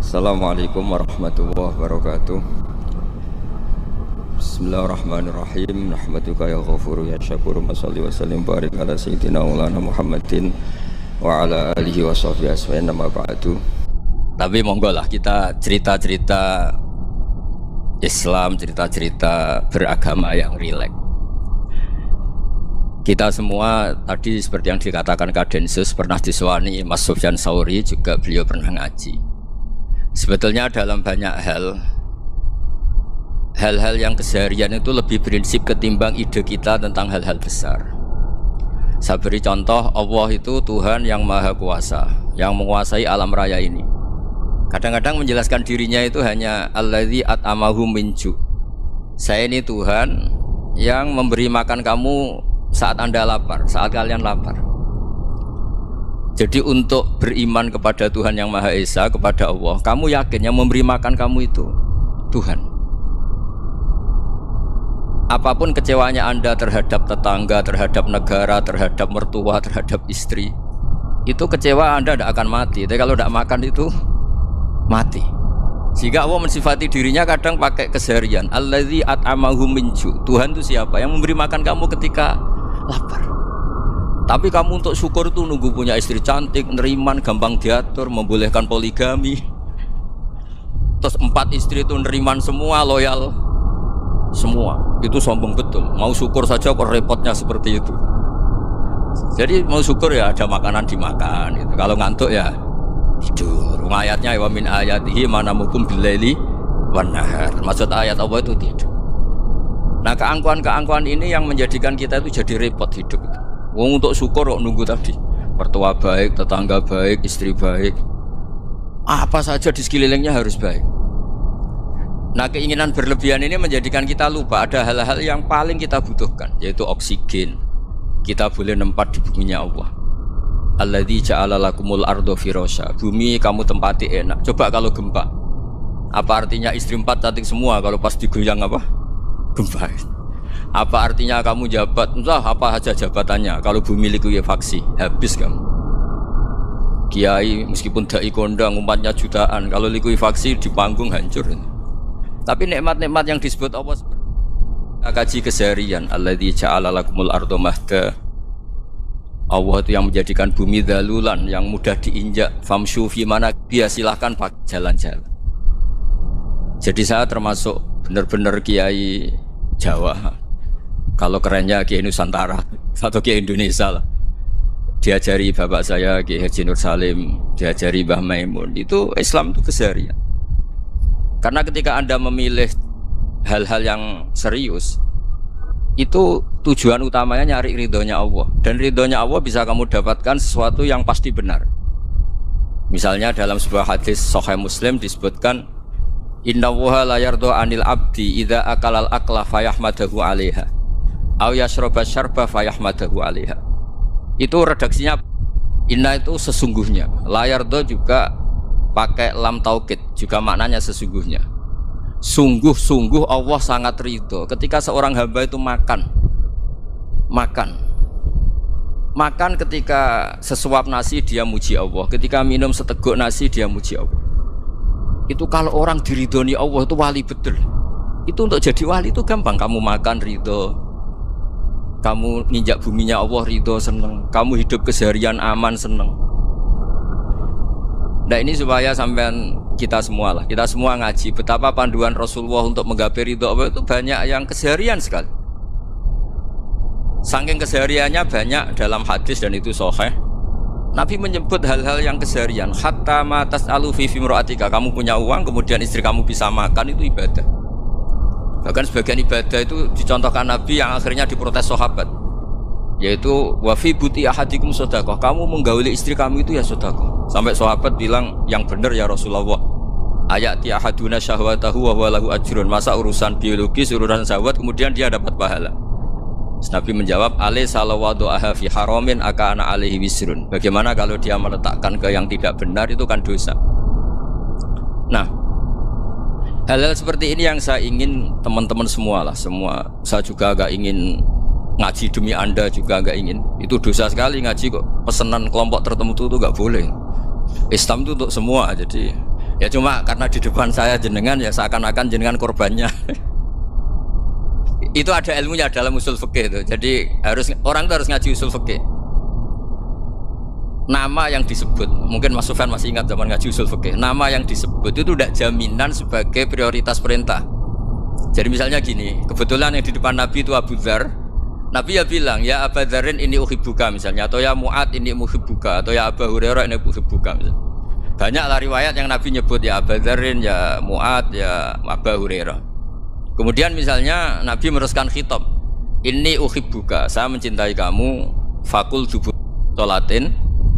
Assalamualaikum warahmatullahi wabarakatuh. Bismillahirrahmanirrahim. Nahmaduka ya ghafuru ya syakuru. Mashalli wa sallim barik ala sayyidina maulana Muhammadin wa ala alihi wa sahbihi asma'in nama ba'du. Tapi monggo lah kita cerita-cerita Islam, cerita-cerita beragama yang rileks. Kita semua tadi seperti yang dikatakan Kadensus pernah diswani Mas Sufyan Sauri, juga beliau pernah ngaji. Sebetulnya dalam banyak hal-hal yang keseharian itu lebih prinsip ketimbang ide kita tentang hal-hal besar. Saya beri contoh, Allah itu Tuhan yang Maha Kuasa, yang menguasai alam raya ini. Kadang-kadang menjelaskan dirinya itu hanya Alladzi at'amahum min ju'. Saya ini Tuhan yang memberi makan kamu saat Anda lapar, saat kalian lapar. Jadi untuk beriman kepada Tuhan yang Maha Esa, kepada Allah, kamu yakin yang memberi makan kamu itu Tuhan. Apapun kecewanya Anda terhadap tetangga, terhadap negara, terhadap mertua, terhadap istri, itu kecewa Anda tidak akan mati. Tapi kalau tidak makan itu mati. Sehingga Allah mensifati dirinya kadang pakai keseharian. Alladzi at'amahum min ju'. Tuhan itu siapa? Yang memberi makan kamu ketika lapar. Tapi kamu untuk syukur itu nunggu punya istri cantik, neriman, gampang diatur, membolehkan poligami. Terus 4 istri itu neriman semua, loyal semua. Itu sombong betul. Mau syukur saja kok repotnya seperti itu. Jadi mau syukur ya ada makanan dimakan gitu. Kalau ngantuk ya tidur. Ayatnya wa min ayatihi manamukum billaili wan nahar. Maksud ayat Allah itu tidur. Nah, keangkuhan-keangkuhan ini yang menjadikan kita itu jadi repot hidup itu. Wong untuk syukur kok nunggu tadi. Mertua baik, tetangga baik, istri baik. Apa saja di sekelilingnya harus baik. Nah, keinginan berlebihan ini menjadikan kita lupa ada hal-hal yang paling kita butuhkan, yaitu oksigen. Kita boleh nempat di buminya Allah. Alladzi ja'ala lakumul ardo firasya. Bumi kamu tempati enak. Coba kalau gempa. Apa artinya istri 4 cantik semua kalau pas digoyang apa? Gempa. Apa artinya kamu jabat? Entah apa saja jabatannya. Kalau bumi likuifaksi, habis kamu. Kiai meskipun dai kondang umatnya jutaan, kalau likuifaksi di panggung hancur. Tapi nikmat-nikmat yang disebut Allah seperti kaji keseharian. Alladzi ja'ala lakumul ardo mahda. Allah itu yang menjadikan bumi dalulan, yang mudah diinjak. Famshu fi mana biya, silahkan pakai jalan-jalan. Jadi saya termasuk benar-benar kiai Jawa. Kalau kerennya Kiai Nusantara atau Kiai Indonesia lah. Diajari bapak saya Kiai Haji Nur Salim, diajari Mbah Maimun. Itu Islam itu keseharian. Karena ketika Anda memilih hal-hal yang serius, itu tujuan utamanya nyari ridhonya Allah. Dan ridhonya Allah bisa kamu dapatkan sesuatu yang pasti benar. Misalnya dalam sebuah hadis Sahih Muslim disebutkan, Innallaha la yardha 'anil 'abdi idza akalal akla fayahmadahu 'alaiha aw yashraба syarba fayahmadahu 'alaiha. Itu redaksinya inna itu sesungguhnya. La yardha juga pakai lam taukid, juga maknanya sesungguhnya. Sungguh-sungguh Allah sangat ridho ketika seorang hamba itu makan ketika sesuap nasi dia muji Allah, ketika minum seteguk nasi dia muji Allah. Itu kalau orang diridhoni Allah itu wali betul. Itu untuk jadi wali itu gampang. Kamu makan ridho, kamu nginjak buminya Allah ridho, seneng, kamu hidup keseharian aman, seneng. Nah, ini supaya sampean kita semua lah, kita semua ngaji betapa panduan Rasulullah untuk menggapai ridho Allah itu banyak yang keseharian sekali. Saking kesehariannya banyak dalam hadis dan itu sahih. Nabi menyebut hal-hal yang keseharian. Hatta ma tas'alu fi imra'atika. Kamu punya uang, kemudian istri kamu bisa makan, itu ibadah. Bahkan sebagian ibadah itu dicontohkan Nabi yang akhirnya diprotes sahabat, yaitu wa fi buti ahadikum shadaqah. Kamu menggauli istri kamu itu ya sedekah. Sampai sahabat bilang, yang benar ya Rasulullah. Ayati ahaduna syahwatahu wa huwa lahu ajrun. Masa urusan biologis, urusan syahwat kemudian dia dapat pahala? Nabi menjawab, alaysa lawadu'aha fi haramin akana alaihi wisrun. Bagaimana kalau dia meletakkan ke yang tidak benar, itu kan dosa. Nah, hal-hal seperti ini yang saya ingin teman-teman semua lah, semua. Saya juga agak ingin ngaji demi Anda juga agak ingin. Itu dosa sekali ngaji kok pesanan kelompok tertentu itu enggak boleh. Islam itu untuk semua. Jadi Ya cuma karena di depan saya jenengan ya seakan-akan jenengan korbannya. Itu ada ilmunya dalam usul fikih itu. Jadi orang itu harus ngaji usul fikih. Nama yang disebut, mungkin Mas Sufyan masih ingat zaman ngaji usul fikih. Nama yang disebut itu tidak jaminan sebagai prioritas perintah. Jadi misalnya gini, kebetulan yang di depan Nabi itu Abu Dzar. Nabi ya bilang, ya Abu Dzarin ini uhibbuka misalnya, atau ya Mu'ad ini uhibbuka, atau ya Abu Hurairah ini uhibbuka misalnya. Banyaklah riwayat yang Nabi nyebut ya Abu Dzarin, ya Mu'ad, ya Abu Hurairah. Kemudian misalnya Nabi meneruskan khitab, ini uhibbuka, saya mencintai kamu, fakul dubur sholatin,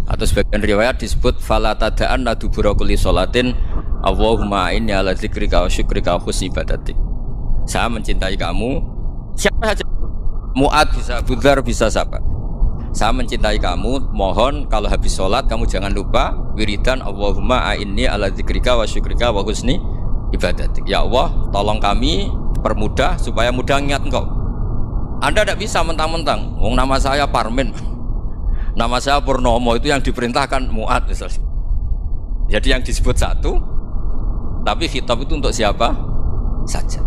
atau sebagian riwayat disebut fala tada'anna dubura kulli sholatin Allahumma inni ala dzikrika wa syukrika wa husni ibadatik. Saya mencintai kamu, siapa saja, Mu'ad bisa, Abu Dzar bisa, siapa. Saya mencintai kamu, mohon kalau habis sholat kamu jangan lupa wiridan Allahumma a'inni ala dzikrika wa syukrika wa husni ibadatik. Ya Allah, tolong kami permudah supaya mudah ingat engkau. Anda tidak bisa mentang-mentang, nama saya Parmin, nama saya Purnomo, itu yang diperintahkan Mu'ad misalnya. Jadi yang disebut satu, tapi khitab itu untuk siapa saja.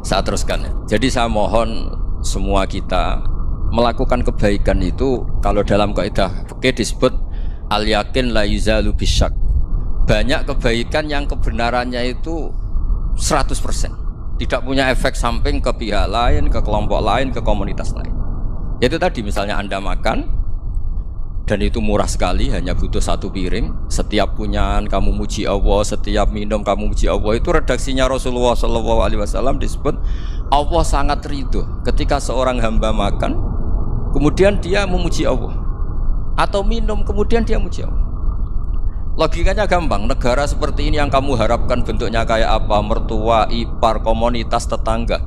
Saya teruskan ya. Jadi saya mohon semua kita melakukan kebaikan itu, kalau dalam kaidah fikih disebut al yakin la yuzalu bisyak. Banyak kebaikan yang kebenarannya itu 100%, tidak punya efek samping ke pihak lain, ke kelompok lain, ke komunitas lain. Itu tadi misalnya Anda makan dan itu murah sekali, hanya butuh satu piring, setiap punyaan kamu muji Allah, setiap minum kamu muji Allah. Itu redaksinya Rasulullah SAW disebut Allah sangat ridho ketika seorang hamba makan kemudian dia memuji Allah, atau minum kemudian dia muji Allah. Logikanya gampang, negara seperti ini yang kamu harapkan bentuknya kayak apa, mertua, ipar, komunitas, tetangga,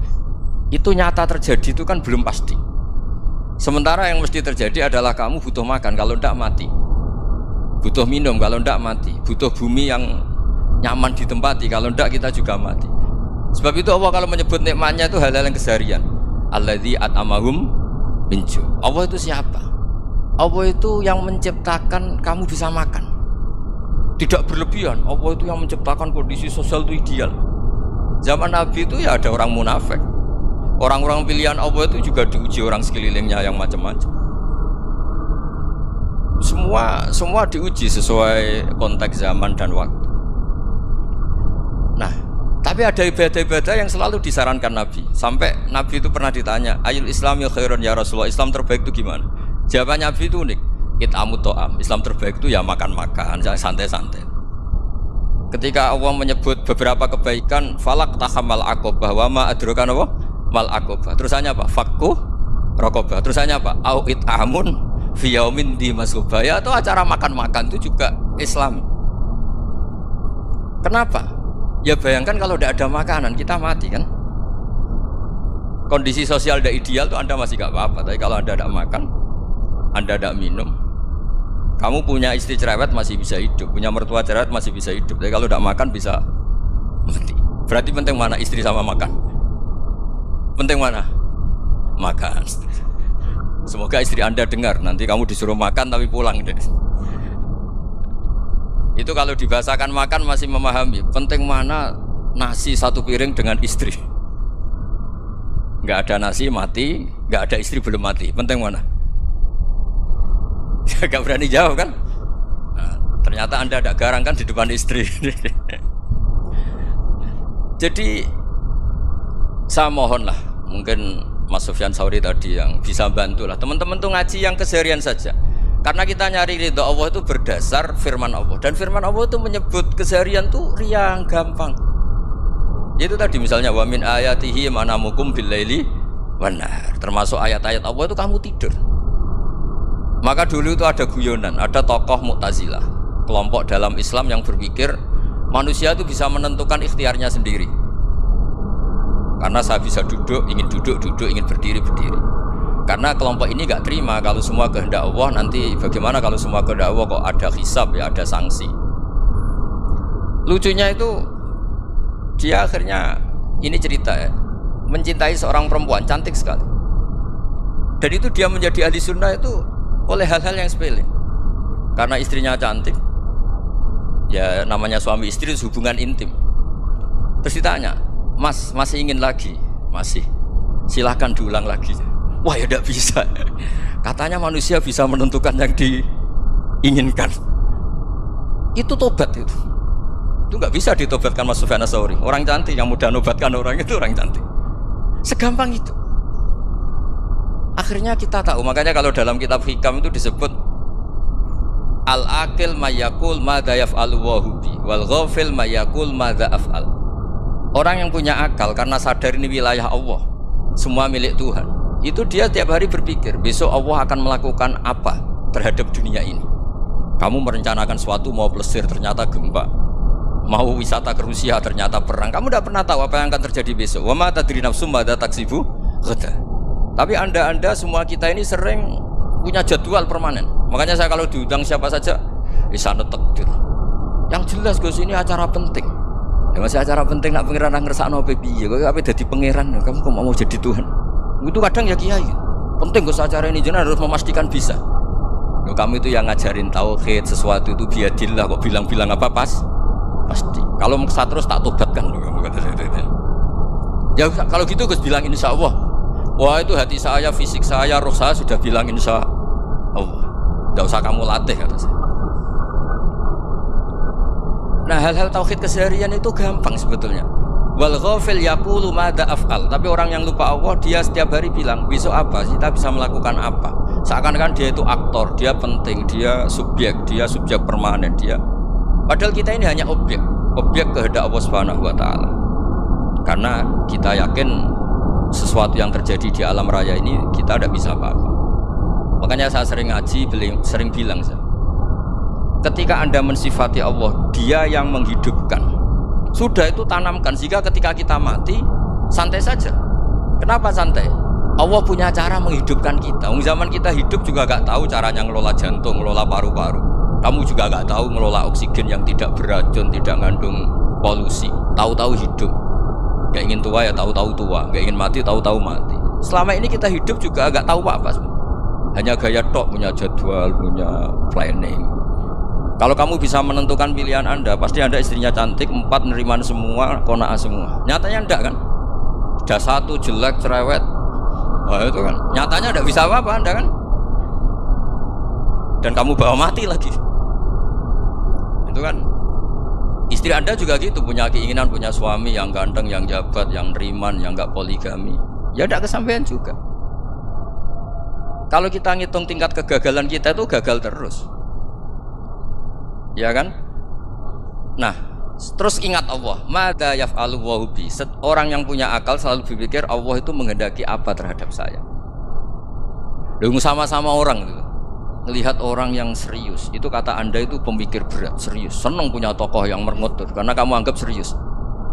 itu nyata terjadi itu kan belum pasti. Sementara yang mesti terjadi adalah kamu butuh makan, kalau tidak mati. Butuh minum, kalau tidak mati. Butuh bumi yang nyaman ditempati, kalau tidak kita juga mati. Sebab itu Allah kalau menyebut nikmatnya itu hal-hal yang keseharian. Alladzi at'amahum min ju'. Allah itu siapa? Allah itu yang menciptakan kamu bisa makan. Tidak berlebihan. Allah itu yang menciptakan kondisi sosial itu ideal. Zaman Nabi itu ya ada orang munafik. Orang-orang pilihan Allah itu juga diuji orang sekelilingnya yang macam-macam. Semua diuji sesuai konteks zaman dan waktu. Nah, tapi ada ibadah-ibadah yang selalu disarankan Nabi. Sampai Nabi itu pernah ditanya, Ayul Islami khairun ya Rasulullah, Islam terbaik itu gimana? Jawaban Nabi itu unik. It'amu to'am, Islam terbaik itu ya makan-makan, santai-santai. Ketika Allah menyebut beberapa kebaikan, falak tahamal aqobah wa ma adrokan apa? Mal aqobah. Terusannya apa? Fakku raqobah. Terusannya apa? Au it'amun fi yaumin di masubah. Ya, atau acara makan-makan itu juga Islam. Kenapa? Ya bayangkan kalau tidak ada makanan kita mati kan? Kondisi sosial tidak ideal tuh Anda masih gak apa-apa. Tapi kalau Anda tidak makan, Anda tidak minum, kamu punya istri cerewet masih bisa hidup, punya mertua cerewet masih bisa hidup. Tapi kalau tidak makan bisa mati. Berarti penting mana istri sama makan? Penting mana? Makan. Semoga istri Anda dengar, nanti kamu disuruh makan tapi pulang deh. Itu kalau dibahasakan makan masih memahami. Penting mana nasi satu piring dengan istri. Nggak ada nasi mati, nggak ada istri belum mati. Penting mana? Gak berani jawab kan? Nah, ternyata Anda ada garang kan di depan istri. Jadi saya mohonlah, mungkin Mas Sufyan Sauri tadi yang bisa bantulah teman-teman tuh ngaji yang keseharian saja. Karena kita nyari ridho Allah itu berdasar firman Allah, dan firman Allah itu menyebut keseharian tuh riang gampang. Itu tadi misalnya wa min ayatihi manamukum billaili wan nahar. Termasuk ayat-ayat Allah itu kamu tidur. Maka dulu itu ada guyonan, ada tokoh Mu'tazilah, kelompok dalam Islam yang berpikir manusia itu bisa menentukan ikhtiarnya sendiri. Karena saya bisa duduk, ingin duduk, ingin berdiri. Karena kelompok ini gak terima kalau semua kehendak Allah, nanti bagaimana kalau semua kehendak Allah kok ada hisab, ya ada sanksi. Lucunya itu dia akhirnya, ini cerita ya, mencintai seorang perempuan cantik sekali. Dan itu dia menjadi ahli sunnah itu oleh hal-hal yang sepele. Karena istrinya cantik, Ya namanya suami istri itu hubungan intim. Terus ditanya, Mas masih ingin lagi? Masih. Silahkan diulang lagi. Wah ya tidak bisa. Katanya manusia bisa menentukan yang diinginkan. Itu tobat itu. Itu nggak bisa ditobatkan Mas Sufyan Ats-Tsauri. Orang cantik yang mudah nobatkan orang itu orang cantik. Segampang itu. Akhirnya kita tahu. Makanya kalau dalam kitab Hikam itu disebut al-aqil mayyakul madza yaf'alu wa hubi wal ghafil mayyakul madza af'al. Orang yang punya akal karena sadar ini wilayah Allah, semua milik Tuhan, itu dia tiap hari berpikir besok Allah akan melakukan apa terhadap dunia ini. Kamu merencanakan suatu mau plesir ternyata gempa, mau wisata ke Rusia ternyata perang. Kamu tidak pernah tahu apa yang akan terjadi besok. Wa ma tadri nafsum madza taksibu ghadan. Tapi anda semua kita ini sering punya jadwal permanen. Makanya saya kalau diundang siapa saja sana takdir. Yang jelas Gus ini acara penting. Ya masih acara penting nak pangeran ngersakno piye? Kok ape dadi pangeran? Kamu kok mau jadi Tuhan? Itu kadang ya kiai. Penting Gus acara ini jenengan harus memastikan bisa. Loh, kamu itu yang ngajarin tauhid, sesuatu itu biadillah kok bilang-bilang apa pasti. Kalau maksa terus tak tobatkan loh kamu kata saya. Ya kalau gitu Gus bilang insya Allah. Wah itu hati saya, fisik saya, roh saya sudah bilang insya Allah. Tidak usah kamu latih kata saya. Nah hal-hal tauhid keseharian itu gampang sebetulnya. Wal ghafil yaqulu madza af'al. Tapi orang yang lupa Allah dia setiap hari bilang besok apa? Kita bisa melakukan apa? Seakan-akan dia itu aktor, dia penting, dia subjek permanen dia. Padahal kita ini hanya objek kehendak Allah Subhanahu wa taala. Karena kita yakin sesuatu yang terjadi di alam raya ini kita tidak bisa apa-apa. Makanya saya sering ngaji, sering bilang saya, ketika Anda mensifati Allah, Dia yang menghidupkan. Sudah itu tanamkan sehingga ketika kita mati santai saja. Kenapa santai? Allah punya cara menghidupkan kita. Zaman kita hidup juga gak tahu caranya ngelola jantung, ngelola paru-paru. Kamu juga gak tahu ngelola oksigen yang tidak beracun, tidak mengandung polusi. Tahu-tahu hidup. Gak ingin tua ya tahu-tahu tua, gak ingin mati tahu-tahu mati. Selama ini kita hidup juga gak tahu apa-apa. Hanya gaya tok, punya jadwal, punya planning. Kalau kamu bisa menentukan pilihan Anda, pasti Anda istrinya cantik, 4 neriman semua, kona'ah semua. Nyatanya enggak kan? Ada 1 jelek, cerewet. Wah itu kan, nyatanya enggak bisa apa-apa Anda kan? Dan kamu bawa mati lagi. Itu kan. Istri Anda juga gitu, punya keinginan, punya suami yang ganteng, yang jabat, yang neriman, yang enggak poligami. Ya enggak kesampaian juga. Kalau kita ngitung tingkat kegagalan kita itu gagal terus. Ya kan? Nah, terus ingat Allah, madza yaf'alu wa bi. Orang yang punya akal selalu berpikir Allah itu menghendaki apa terhadap saya. Lalu sama-sama orang itu melihat orang yang serius, itu kata Anda itu pemikir berat, serius, senang punya tokoh yang merengut karena kamu anggap serius.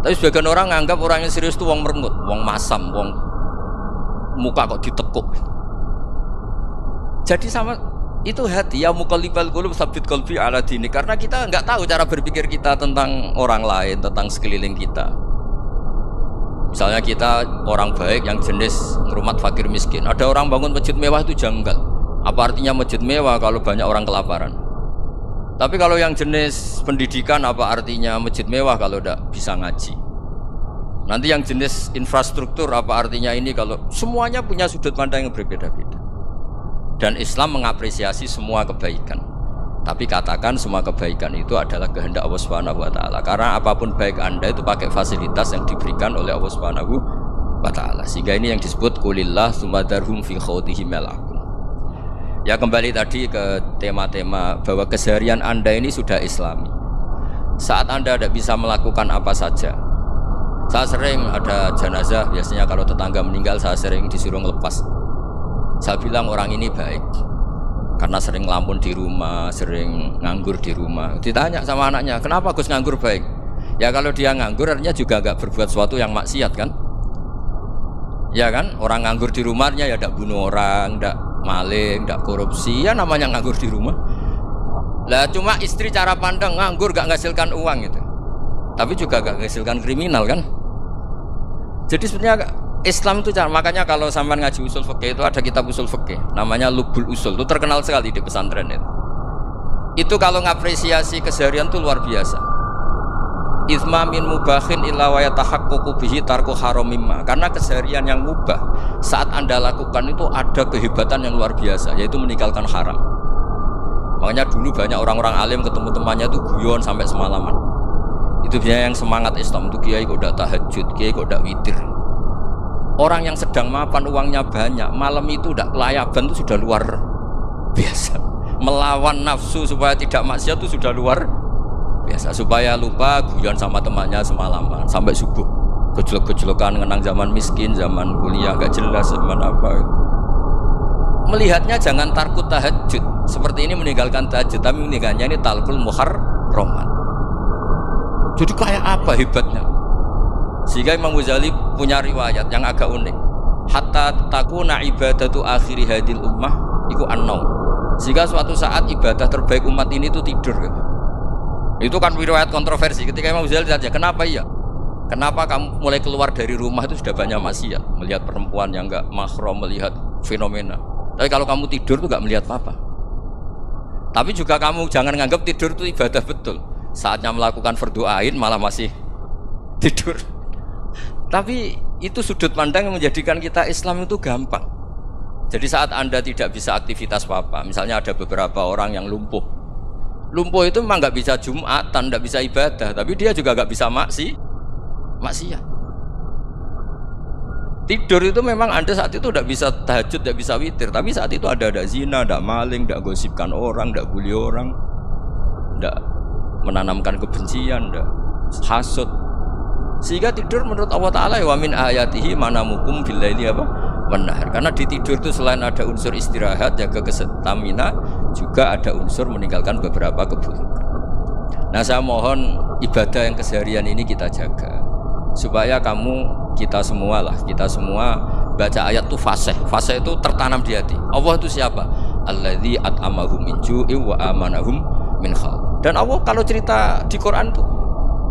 Tapi sebagian orang anggap orang yang serius itu wong merengut, wong masam, wong muka kok ditekuk. Jadi sama itu hati ya muqallibal qulub tsabbit qalbi ala dini, karena kita enggak tahu cara berpikir kita tentang orang lain, tentang sekeliling kita. Misalnya kita orang baik yang jenis ngrumat fakir miskin. Ada orang bangun masjid mewah itu janggal. Apa artinya masjid mewah kalau banyak orang kelaparan? Tapi kalau yang jenis pendidikan apa artinya masjid mewah kalau tidak bisa ngaji? Nanti yang jenis infrastruktur apa artinya ini kalau semuanya punya sudut pandang yang berbeda-beda. Dan Islam mengapresiasi semua kebaikan. Tapi katakan semua kebaikan itu adalah kehendak Allah Subhanahu wa taala. Karena apapun baik Anda itu pakai fasilitas yang diberikan oleh Allah Subhanahu wa taala. Sehingga ini yang disebut qulillah tsumadarhum fi khawdihim yal'abun. Ya kembali tadi ke tema-tema bahwa keseharian Anda ini sudah Islami. Saat Anda tidak bisa melakukan apa saja. Saya sering ada jenazah, biasanya kalau tetangga meninggal saya sering disuruh ngelepas. Saya bilang orang ini baik karena sering ngelamun di rumah, sering nganggur di rumah. Ditanya sama anaknya, kenapa Gus nganggur baik? Ya kalau dia nganggur artinya juga gak berbuat sesuatu yang maksiat kan? Ya kan, orang nganggur di rumahnya ya tidak bunuh orang, tidak maling, tidak korupsi, ya namanya nganggur di rumah. Lah cuma istri cara pandang nganggur gak menghasilkan uang gitu, tapi juga gak menghasilkan kriminal kan? Jadi sebenarnya Islam itu cara, makanya kalau sampai ngaji usul fikih itu ada kitab usul fikih namanya Lubul Usul, itu terkenal sekali di pesantren itu. Itu kalau ngapresiasi keseharian tuh luar biasa. Itsma min mubahin illa wa yatahaqqaqu bihi tarku haramimma. Karena keseharian yang mubah saat Anda lakukan itu ada kehebatan yang luar biasa, yaitu meninggalkan haram. Makanya dulu banyak orang-orang alim ketemu temannya itu guyon sampai semalaman. Itu biasanya yang semangat Islam itu kiai kok ndak tahajud, kiai kok ndak witir. Orang yang sedang mapan uangnya banyak, malam itu ndak kelayaban itu sudah luar biasa. Melawan nafsu supaya tidak maksiat itu sudah luar biasa, supaya lupa guyon sama temannya semalaman sampai subuh, gejolak-gejolokan ngenang zaman miskin, zaman kuliah gak jelas, zaman apa. Melihatnya jangan tarku tahajud seperti ini, meninggalkan tahajud, tapi meninggalkannya ini talkul muharraman. Jadi kayak apa hebatnya? Sehingga Imam Ghazali punya riwayat yang agak unik. Hatta takuna ibadatu akhiri hadil ummah iku an-naum. Sehingga suatu saat ibadah terbaik umat ini itu tidur gitu. Itu kan riwayat kontroversi. Ketika Imam Ghazali saja, kenapa iya? Kenapa kamu mulai keluar dari rumah itu sudah banyak maksiat, melihat perempuan yang enggak mahram, melihat fenomena. Tapi kalau kamu tidur itu enggak melihat apa-apa. Tapi juga kamu jangan nganggap tidur itu ibadah betul. Saatnya melakukan fardu ain malah masih tidur. Tapi itu sudut pandang yang menjadikan kita Islam itu gampang. Jadi saat Anda tidak bisa aktivitas apa-apa, misalnya ada beberapa orang yang lumpuh. Lumpuh itu memang nggak bisa Jumatan, nggak bisa ibadah, tapi dia juga nggak bisa maksiat. Tidur itu memang Anda saat itu nggak bisa tahajud, nggak bisa witir, tapi saat itu ada zina, ada maling, nggak gosipkan orang, nggak bully orang, nggak menanamkan kebencian, nggak hasud. Sehingga tidur menurut Allah Ta'ala wa min ayatihi manamukum billaili apa? Benar. Karena di tidur itu selain ada unsur istirahat, jaga kestamina, juga ada unsur meninggalkan beberapa keburukan. Nah, saya mohon ibadah yang keseharian ini kita jaga supaya kita semua baca ayat itu fasih itu tertanam di hati. Allah itu siapa? Alladzi at'amahum min ju'in wa amanahum min khauf. Dan Allah kalau cerita di Quran itu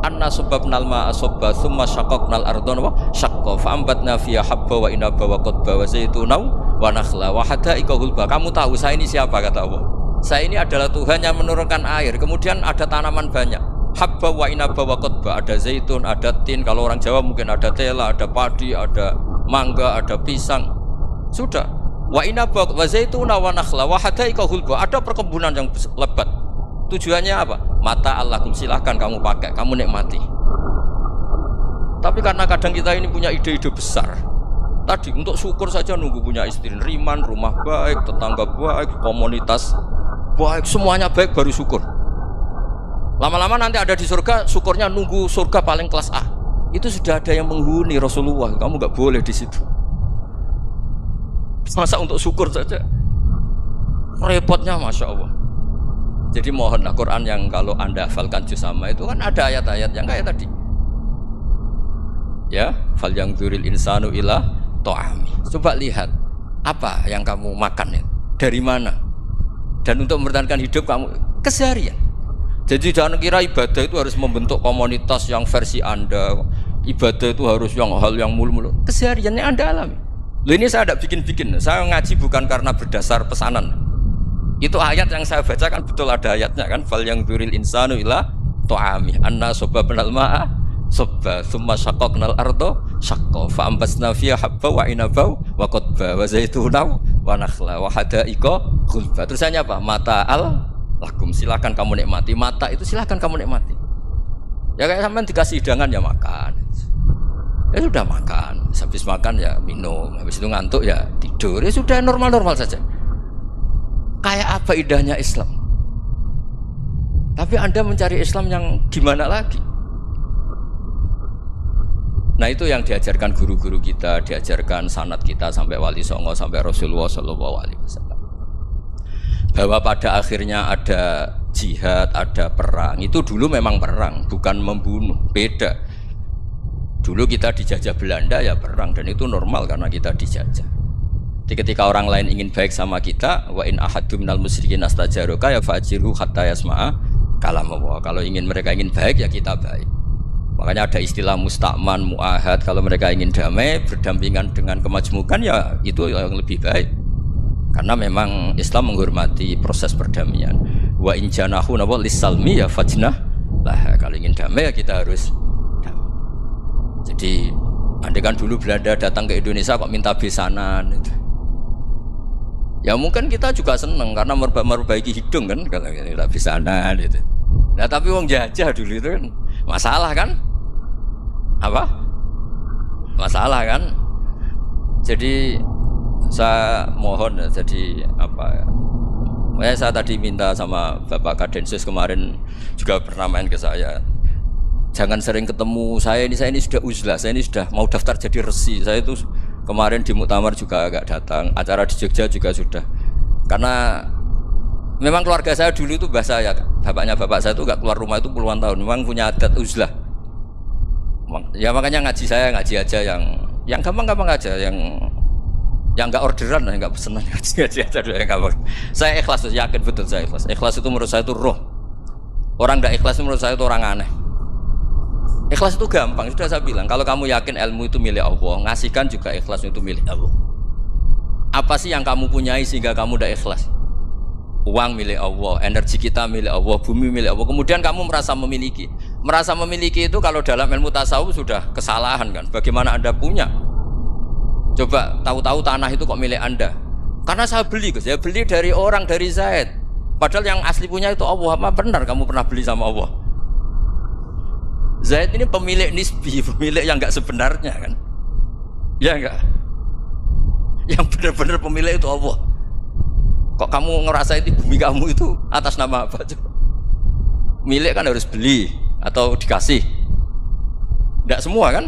anna sababnal ma'a sabba thumma syaqaqnal ardha wa syaqqa fa ambatna fiha habba wa inaba wa qadba wa zaituna wa nakhla wa hada'iqa gulba. Kamu tahu saya ini siapa, kata Allah. Saya ini adalah Tuhan yang menurunkan air, kemudian ada tanaman banyak, habba wa inaba wa qadba, ada zaitun, ada tin, kalau orang Jawa mungkin ada tela, ada padi, ada mangga, ada pisang. Sudah. Wa inaba wa zaituna wa nakhla wa hada'iqa gulba, ada perkebunan yang lebat. Tujuannya apa? Mata Allahkum, silahkan kamu pakai, kamu nikmati. Tapi karena kadang kita ini punya ide-ide besar. Tadi untuk syukur saja nunggu punya istri riman, rumah baik, tetangga baik, komunitas baik, semuanya baik baru syukur. Lama-lama nanti ada di surga, syukurnya nunggu surga paling kelas A. Itu sudah ada yang menghuni Rasulullah, kamu nggak boleh di situ. Masa untuk syukur saja repotnya, masya Allah. Jadi mohonlah Quran yang kalau Anda hafalkan juz sama itu kan ada ayat-ayat yang kayak tadi. Ya, fal yang dzuril insanu ila ta'ami. Coba lihat apa yang kamu makan itu, dari mana? Dan untuk mempertahankan hidup kamu keseharian. Jadi jangan kira ibadah itu harus membentuk komunitas yang versi Anda. Ibadah itu harus yang hal yang mulu-mulu. Kesehariannya Anda alami. Loh, ini saya tidak bikin-bikin. Saya ngaji bukan karena berdasar pesanan. Itu ayat yang saya baca kan betul ada ayatnya kan, fal yang dzuril insanu ila ta'ami anna sababnal ma'a sabba thumma syaqaqnal ardha syaqqa fa ambasna fiha habba wa inaba wa qadba wa zaituna wa nakhla wa hada'iqa ghulba. Terusannya apa? Mata'al lakum, silakan kamu nikmati. Mata itu silakan kamu nikmati. Ya kayak sampean dikasih hidangan ya makan. Ya sudah makan, habis makan ya minum, habis itu ngantuk ya tidur. Ya sudah normal-normal saja. Kayak apa indahnya Islam. Tapi Anda mencari Islam yang gimana lagi? Nah, itu yang diajarkan guru-guru kita, diajarkan sanad kita sampai Wali Songo, sampai Rasulullah SAW. Bahwa pada akhirnya ada jihad, ada perang. Itu dulu memang perang, bukan membunuh, beda. Dulu kita dijajah Belanda ya perang, dan itu normal karena kita dijajah. Jadi ketika orang lain ingin baik sama kita, wa in ahadu minal musyrikin astajaruka ya fa'jiru hatta yasma'a kalam Allah. Kalau mereka ingin baik ya kita baik. Makanya ada istilah musta'man, mu'ahad. Kalau mereka ingin damai, berdampingan dengan kemajmukan ya itu yang lebih baik. Karena memang Islam menghormati proses perdamaian. Wa in janahu nawa lisalmi ya fajnah lah. Kalau ingin damai ya kita harus damai. Jadi andai kan dulu Belanda datang ke Indonesia kok minta besanan gitu. Ya mungkin kita juga seneng karena memperbaiki hidung kan kalau minta besanan gitu. Nah tapi wong jajah dulu itu kan masalah kan? Apa? Masalah kan? Jadi saya mohon ya, jadi apa ya? Saya tadi minta sama Bapak Kadensus kemarin juga pernah main ke saya. Jangan sering ketemu saya ini sudah uzlah, saya ini sudah mau daftar jadi resi. Saya itu kemarin di muktamar juga agak datang, acara di Jogja juga sudah. Karena memang keluarga saya dulu itu bahasa ya, bapaknya bapak saya itu gak keluar rumah itu puluhan tahun. Memang punya adat uzlah. Ya makanya ngaji saya ngaji aja yang gampang-gampang aja, yang nggak orderan, yang nggak pesenan, ngaji aja dulu yang gampang. Saya ikhlas, yakin betul saya ikhlas. Ikhlas itu menurut saya itu roh. Orang nggak ikhlas itu menurut saya itu orang aneh. Ikhlas itu gampang, sudah saya bilang. Kalau kamu yakin ilmu itu milik Allah, ngasihkan juga ikhlas itu milik Allah. Apa sih yang kamu punyai sehingga kamu udah ikhlas? Uang milik Allah, energi kita milik Allah, bumi milik Allah. Kemudian kamu merasa memiliki. Merasa memiliki itu kalau dalam ilmu tasawuf sudah kesalahan kan? Bagaimana Anda punya? Coba tahu-tahu tanah itu kok milik Anda? Karena saya beli, saya beli dari orang, dari Zaid. Padahal yang asli punya itu Allah. Apa benar kamu pernah beli sama Allah? Zaid ini pemilik nisbi, pemilik yang enggak sebenarnya kan? Ya enggak? Yang benar-benar pemilik itu Allah. Kok kamu ngerasa itu bumi kamu itu atas nama apa? Coba? Milik kan harus beli atau dikasih. Enggak semua kan?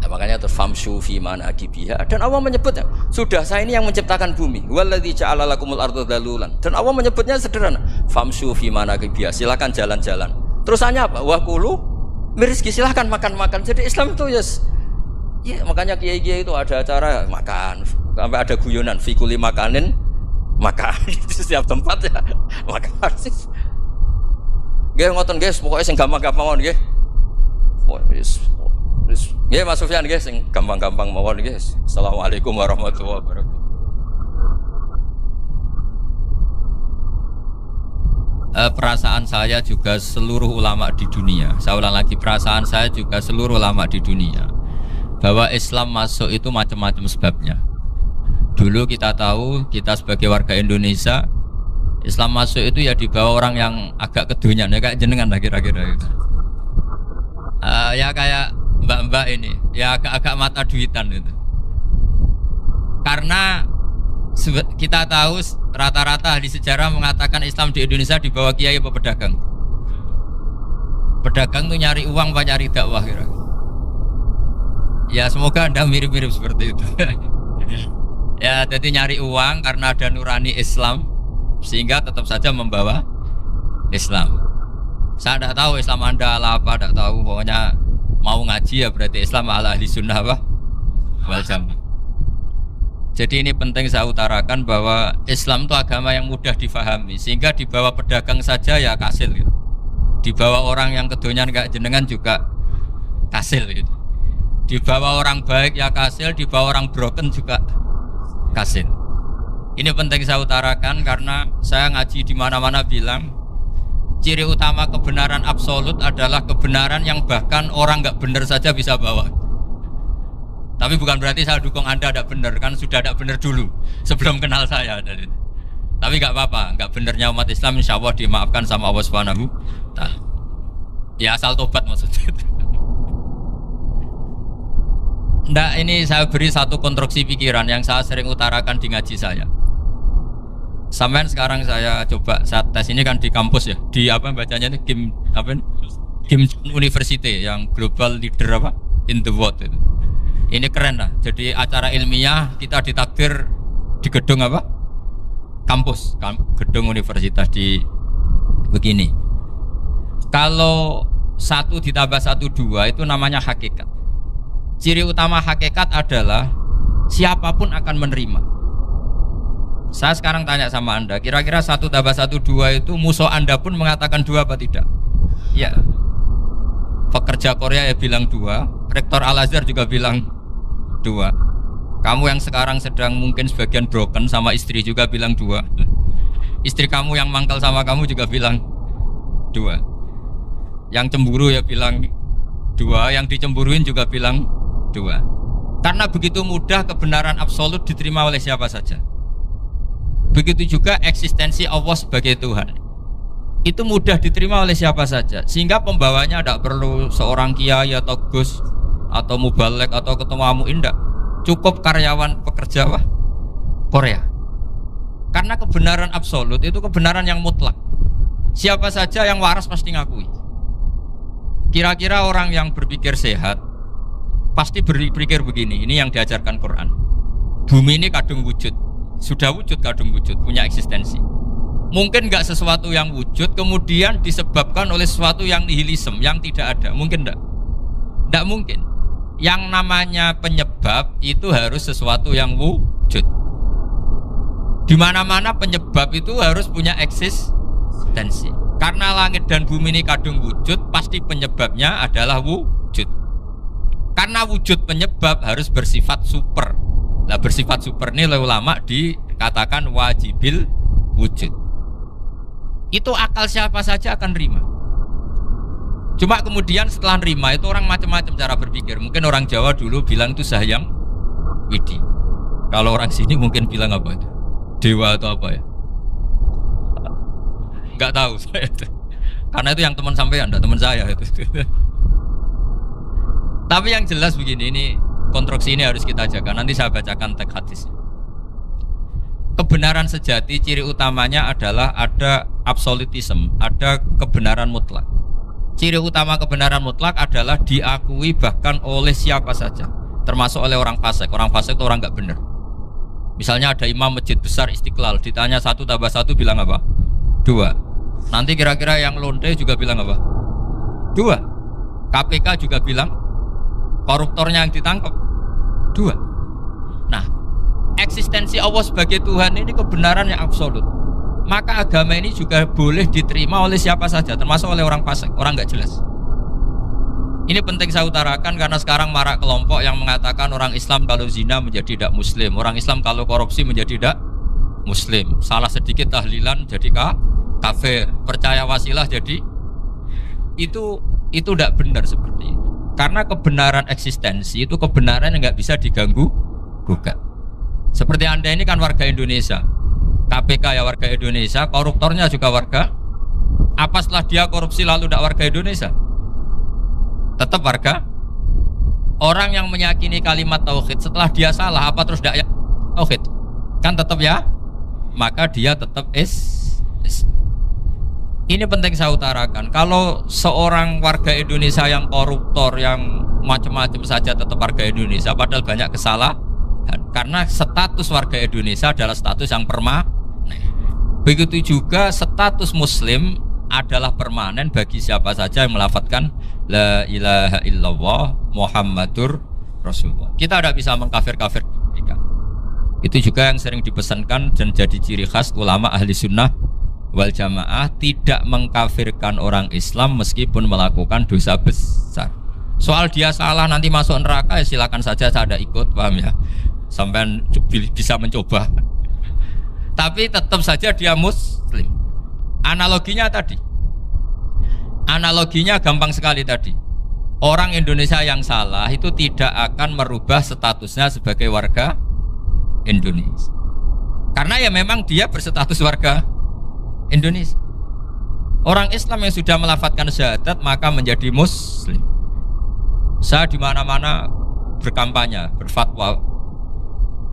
Nah, makanya terus famshu fi manakibiha, dan Allah menyebutnya sudah saya ini yang menciptakan bumi, waladzi ja'ala lakumul arda dalulan, dan Allah menyebutnya sederhana, famshu fi manakibiha, silakan jalan-jalan. Terusannya apa? Wa kulu mirizki, silakan makan-makan. Jadi Islam itu ya makanya kiai-kiai itu ada acara makan, sampai ada guyonan fi kulli makanin makan di setiap tempat ya makan. Nggih ngoten guys, pokoknya sing gampang-gampang nggih. Ya Mas Sufyan guys, yang gampang-gampang mawon guys. Assalamualaikum warahmatullahi wabarakatuh. Perasaan saya juga seluruh ulama di dunia. Saya ulang lagi, perasaan saya juga seluruh ulama di dunia, bahwa Islam masuk itu macam-macam sebabnya. Dulu kita tahu, kita sebagai warga Indonesia, Islam masuk itu ya dibawa orang yang agak kedonyan, ya kayak jenengan lah kira-kira. Ya kayak mbak-mbak ini, ya agak-agak mata duitan itu. Karena kita tahu rata-rata ahli sejarah mengatakan Islam di Indonesia dibawa kiai apa pedagang. Pedagang tuh nyari uang apa nyari dakwah kira. Ya semoga Anda mirip-mirip seperti itu. Ya jadi nyari uang karena ada nurani Islam sehingga tetap saja membawa Islam. Saya tidak tahu Islam Anda ala apa, tidak tahu, pokoknya mau ngaji ya berarti Islam ala ahli sunnah apa? Wal jamaah. Jadi ini penting saya utarakan bahwa Islam itu agama yang mudah difahami, sehingga dibawa pedagang saja ya kasil gitu. Dibawa orang yang kedonyan kayak jenengan juga kasil gitu. Dibawa orang baik ya kasil, dibawa orang broken juga kasil. Ini penting saya utarakan karena saya ngaji di mana-mana bilang ciri utama kebenaran absolut adalah kebenaran yang bahkan orang nggak benar saja bisa bawa. Tapi bukan berarti saya dukung Anda tidak benar, kan sudah tidak benar dulu sebelum kenal saya. Tapi nggak apa-apa, nggak benarnya umat Islam insya Allah dimaafkan sama Allah Subhanahu. Ya asal tobat maksudnya. Nggak, ini saya beri satu konstruksi pikiran yang saya sering utarakan di ngaji saya. Sampai sekarang saya coba saat tes ini kan di kampus ya, di apa bacanya ini Kim University yang global leader apa in the world itu. Ini keren lah. Jadi acara ilmiah kita ditakdir di gedung apa? Kampus, gedung universitas di begini. Kalau 1 ditambah 1 2 itu namanya hakikat. Ciri utama hakikat adalah siapapun akan menerima. Saya sekarang tanya sama Anda, kira-kira 1 tambah 1 2 itu musuh Anda pun mengatakan 2 apa tidak? Ya. Pekerja Korea ya bilang 2, Rektor Al-Azhar juga bilang 2. Kamu yang sekarang sedang mungkin sebagian broken sama istri juga bilang 2. Istri kamu yang mangkal sama kamu juga bilang 2. Yang cemburu ya bilang 2, yang dicemburuin juga bilang 2. Karena begitu mudah kebenaran absolut diterima oleh siapa saja. Begitu juga eksistensi Allah sebagai Tuhan. Itu mudah diterima oleh siapa saja. Sehingga pembawanya tidak perlu seorang kiai atau gus atau mubalek atau ketua muin, tidak. Cukup karyawan pekerja Korea. Karena kebenaran absolut itu kebenaran yang mutlak. Siapa saja yang waras pasti ngakui. Kira-kira orang yang berpikir sehat pasti berpikir begini. Ini yang diajarkan Quran. Bumi ini kadung wujud. Sudah wujud kadung wujud, punya eksistensi. Mungkin nggak sesuatu yang wujud kemudian disebabkan oleh sesuatu yang nihilisme, yang tidak ada. Mungkin enggak? Enggak mungkin. Yang namanya penyebab itu harus sesuatu yang wujud. Di mana-mana penyebab itu harus punya eksistensi. Karena langit dan bumi ini kadung wujud, pasti penyebabnya adalah wujud. Karena wujud penyebab harus bersifat super. Nah, bersifat super ini oleh ulama dikatakan wajibil wujud. Itu akal siapa saja akan nerima. Cuma kemudian setelah nerima itu orang macam-macam cara berpikir. Mungkin orang Jawa dulu bilang itu Sahyang Widi. Kalau orang sini mungkin bilang apa itu? Dewa atau apa ya? Enggak tahu saya itu. Karena itu yang teman sampean, enggak teman saya itu. Tapi yang jelas begini, ini konstruksi ini harus kita jaga. Nanti saya bacakan teks hadisnya. Kebenaran sejati ciri utamanya adalah ada absolutisme, ada kebenaran mutlak. Ciri utama kebenaran mutlak adalah diakui bahkan oleh siapa saja, termasuk oleh orang fasik. Orang fasik itu orang nggak benar. Misalnya ada imam masjid besar Istiqlal, ditanya 1 tambah 1 bilang apa? 2. Nanti kira-kira yang lonte juga bilang apa? 2. KPK juga bilang koruptornya yang ditangkap 2. Nah, eksistensi Allah sebagai Tuhan ini kebenaran yang absolut. Maka agama ini juga boleh diterima oleh siapa saja, termasuk oleh orang fasik, orang nggak jelas. Ini penting saya utarakan karena sekarang marak kelompok yang mengatakan orang Islam kalau zina menjadi tidak muslim, orang Islam kalau korupsi menjadi tidak muslim, salah sedikit tahlilan jadi kafir, percaya wasilah jadi itu tidak benar seperti itu. Karena kebenaran eksistensi itu kebenaran yang nggak bisa diganggu gugat. Seperti Anda ini kan warga Indonesia, KPK ya warga Indonesia, koruptornya juga warga. Apa setelah dia korupsi lalu tidak warga Indonesia? Tetap warga. Orang yang meyakini kalimat tauhid setelah dia salah, apa terus tidak ya tauhid? Kan tetap ya. Maka dia tetap is. Ini penting saya utarakan. Kalau seorang warga Indonesia yang koruptor, yang macam-macam saja tetap warga Indonesia, padahal banyak kesalahan. Karena status warga Indonesia adalah status yang permanen. Begitu juga status muslim adalah permanen bagi siapa saja yang melafadzkan la ilaha illallah Muhammadur Rasulullah. Kita tidak bisa mengkafir-kafir mereka. Itu juga yang sering dipesankan dan jadi ciri khas ulama ahli sunnah wal jamaah, tidak mengkafirkan orang Islam meskipun melakukan dosa besar. Soal dia salah nanti masuk neraka ya silakan saja, saya ada ikut, paham ya? Sampai bisa mencoba. Tapi tetap saja dia muslim. Analoginya tadi. Analoginya gampang sekali tadi. Orang Indonesia yang salah itu tidak akan merubah statusnya sebagai warga Indonesia. Karena ya memang dia berstatus warga Indonesia. Orang Islam yang sudah melafadzkan syahadat maka menjadi muslim. Saya di mana-mana berkampanye, berfatwa.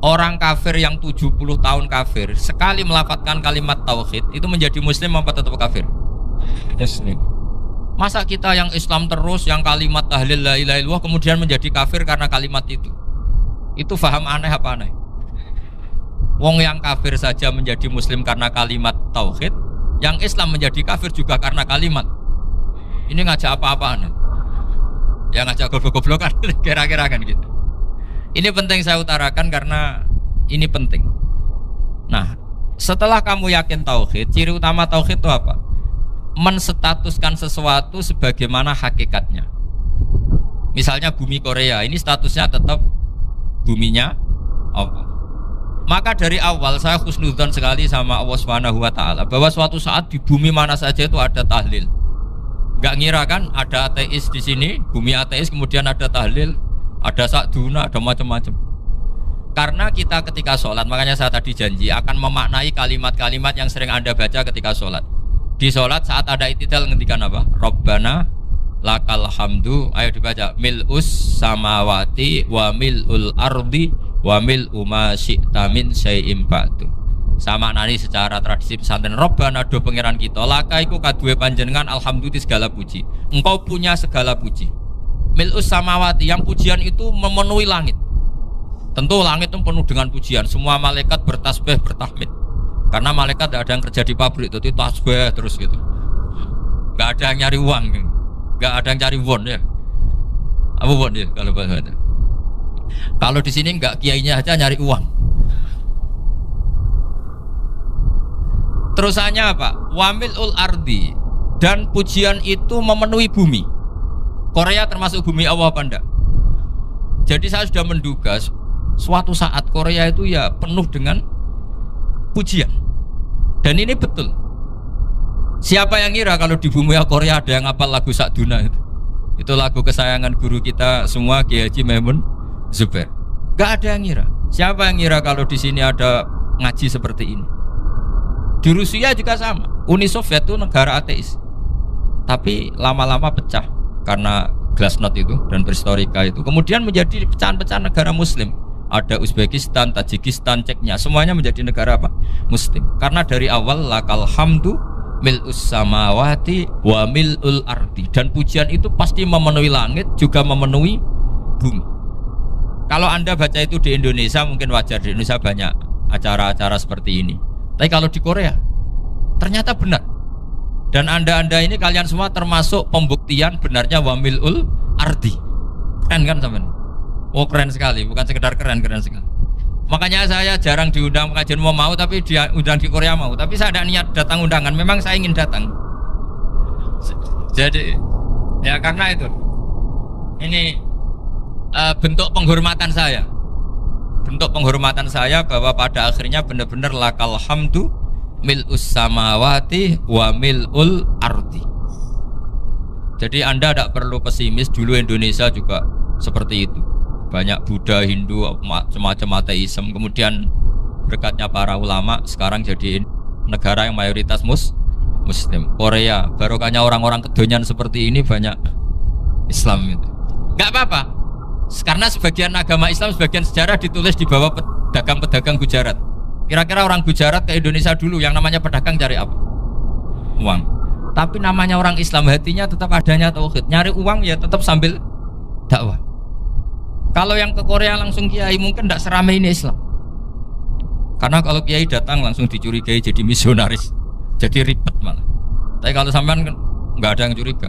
Orang kafir yang 70 tahun kafir, sekali melafadzkan kalimat tauhid itu menjadi muslim apa tetap kafir? Muslim. Masa kita yang Islam terus, yang kalimat tahlil la ilaha illallah kemudian menjadi kafir karena kalimat itu? Itu faham aneh apa aneh? Wong yang kafir saja menjadi muslim karena kalimat tauhid, yang Islam menjadi kafir juga karena kalimat. Ini ngajak apa-apaan? Ya ngajak goblok-goblokan kira-kira kan gitu. Ini penting saya utarakan karena ini penting. Nah, setelah kamu yakin tauhid, ciri utama tauhid itu apa? Menstatuskan sesuatu sebagaimana hakikatnya. Misalnya bumi Korea, ini statusnya tetap buminya Allah. Maka dari awal saya husnudzon sekali sama Allah Subhanahu wa taala bahwa suatu saat di bumi mana saja itu ada tahlil. Enggak ngira kan ada ateis di sini, bumi ateis kemudian ada tahlil, ada sakduna, ada macam-macam. Karena kita ketika sholat, makanya saya tadi janji akan memaknai kalimat-kalimat yang sering Anda baca ketika sholat. Di sholat saat ada itidal ngendikan apa? Rabbana lakal hamdu, ayo dibaca, mil'us samawati wa mil'ul ardi wa mil'u ma syi'ta min syai'im ba'du. Sama nani secara tradisi pesantren, Rabbana do pangeran kita, laka iku kaduwe panjenengan alhamdulillah segala puji. Engkau punya segala puji. Mil'us samawati, yang pujian itu memenuhi langit. Tentu langit itu penuh dengan pujian. Semua malaikat bertasbih, bertahmid. Karena malaikat tidak ada yang kerja di pabrik, itu tasbih terus gitu. Gak ada yang nyari uang, gak ada yang cari won ya. Apa won ya kalau bahasa? Kalau di sini nggak kiainya aja nyari uang. Terusannya apa? Wamilul ardi, dan pujian itu memenuhi bumi. Korea termasuk bumi Allah apa enggak? Jadi saya sudah menduga suatu saat Korea itu ya penuh dengan pujian. Dan ini betul. Siapa yang ngira kalau di bumi Korea ada yang hafal lagu Sakduna itu? Itu lagu kesayangan guru kita semua, Kiai Haji Maimun Zubair. Gak ada yang ngira. Siapa yang ngira kalau di sini ada ngaji seperti ini? Di Rusia juga sama. Uni Soviet itu negara ateis. Tapi lama-lama pecah karena glasnost itu dan perestroika itu. Kemudian menjadi pecahan-pecahan negara muslim. Ada Uzbekistan, Tajikistan, Ceknya, semuanya menjadi negara apa? Muslim. Karena dari awal lakal hamdu mil'us samawati wa mil'ul ardi, dan pujian itu pasti memenuhi langit juga memenuhi bumi. Kalau Anda baca itu di Indonesia mungkin wajar, di Indonesia banyak acara-acara seperti ini. Tapi kalau di Korea ternyata benar. Dan Anda ini kalian semua termasuk pembuktian benarnya wa mil'ul ardi. Keren kan teman? Oh keren sekali, bukan sekedar keren sekali. Makanya saya jarang diundang pengajian mau tapi diundang di Korea mau. Tapi saya ada niat datang undangan, memang saya ingin datang. Jadi ya karena itu ini bentuk penghormatan saya. Bentuk penghormatan saya bahwa pada akhirnya benar-benar lakal hamdu mil'us samawati wa mil'ul ardi. Jadi Anda tidak perlu pesimis, dulu Indonesia juga seperti itu. Banyak Buddha, Hindu, semacam ateisme. Kemudian berkatnya para ulama sekarang jadi negara yang mayoritas Muslim. Korea barokahnya orang-orang kedonyan seperti ini banyak Islam itu. Gak apa-apa, karena sebagian agama Islam, sebagian sejarah ditulis di bawah pedagang-pedagang Gujarat. Kira-kira orang Gujarat ke Indonesia dulu yang namanya pedagang cari apa? Uang. Tapi namanya orang Islam hatinya tetap adanya tauhid. Nyari uang ya tetap sambil dakwah. Kalau yang ke Korea langsung kiai mungkin tidak seramai ini Islam. Karena kalau kiai datang langsung dicurigai jadi misionaris, jadi ribet malah. Tapi kalau sampean kan nggak ada yang curiga.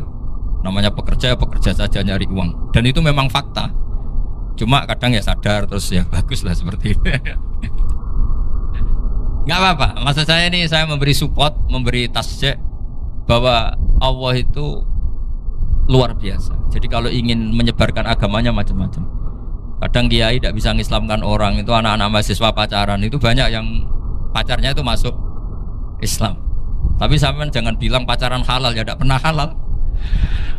Namanya pekerja saja nyari uang. Dan itu memang fakta. Cuma kadang ya sadar terus ya bagus lah seperti itu. Nggak apa-apa. Maksud saya ini saya memberi support, memberi tasjih bahwa Allah itu luar biasa. Jadi kalau ingin menyebarkan agamanya macam-macam. Kadang kiai tidak bisa mengislamkan orang, itu anak-anak mahasiswa pacaran itu banyak yang pacarnya itu masuk Islam. Tapi sampean jangan bilang pacaran halal, ya tidak pernah halal.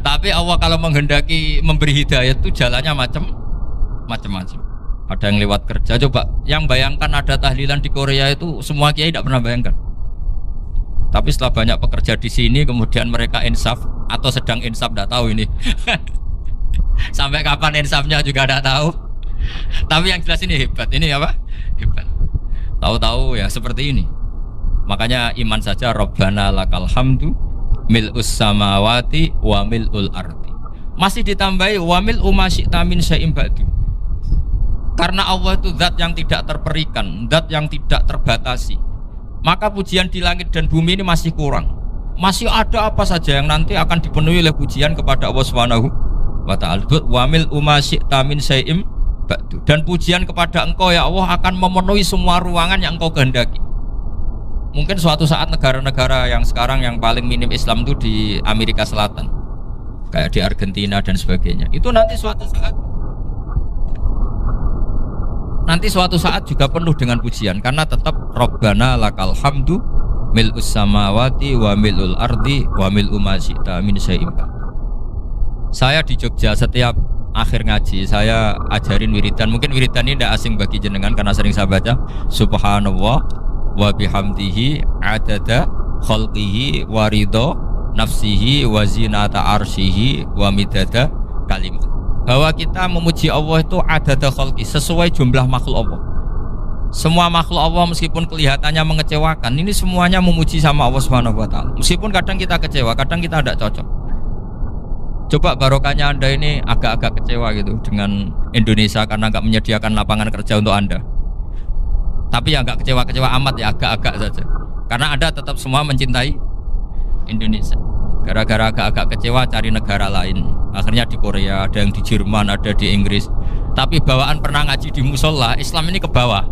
Tapi Allah kalau menghendaki memberi hidayah itu jalannya macam-macam. Ada yang lewat kerja, coba yang bayangkan ada tahlilan di Korea itu semua kiai tidak pernah bayangkan. Tapi setelah banyak pekerja di sini kemudian mereka insaf atau sedang insaf tidak tahu ini. Sampai kapan insafnya juga tidak tahu. Tapi yang jelas ini hebat. Ini apa? Hebat. Tahu-tahu ya seperti ini. Makanya iman saja Rabbana lakal hamdu mil'us samawati wa mil'ul ardi. Masih ditambahi wa mil'u ma syi'ta min syai'im ba'du. Karena Allah itu zat yang tidak terperikan, zat yang tidak terbatasi. Maka pujian di langit dan bumi ini masih kurang. Masih ada apa saja yang nanti akan dipenuhi oleh pujian kepada Allah Subhanahu wa ta'ala. Wa mil'u ma syi'ta min syai'im ba'du. Dan pujian kepada Engkau ya Allah akan memenuhi semua ruangan yang Engkau kehendaki. Mungkin suatu saat negara-negara yang sekarang yang paling minim Islam itu di Amerika Selatan, kayak di Argentina dan sebagainya, itu nanti suatu saat nanti suatu saat juga penuh dengan pujian karena tetap Rabbana lakal hamdu mil'us samawati wa mil'ul ardi wa mil'u ma syi'ta min syai'in. Saya di Jogja setiap akhir ngaji saya ajarin wiridan. Mungkin wiridan ini tidak asing bagi jenengan karena sering saya baca subhanallah wa bihamdihi adada khalqihi wa ridha nafsihi wa zinata arsyihi wa midada kalimat. Bahwa kita memuji Allah itu adada khalqi, sesuai jumlah makhluk Allah. Semua makhluk Allah meskipun kelihatannya mengecewakan, ini semuanya memuji sama Allah Subhanahu wa taala. Meskipun kadang kita kecewa, kadang kita tidak cocok. Coba barokahnya Anda ini agak-agak kecewa gitu dengan Indonesia karena nggak menyediakan lapangan kerja untuk Anda. Tapi ya nggak kecewa-kecewa amat ya, agak-agak saja. Karena Anda tetap semua mencintai Indonesia. Gara-gara agak-agak kecewa cari negara lain. Akhirnya di Korea, ada yang di Jerman, ada di Inggris. Tapi bawaan pernah ngaji di musola, Islam ini ke bawah.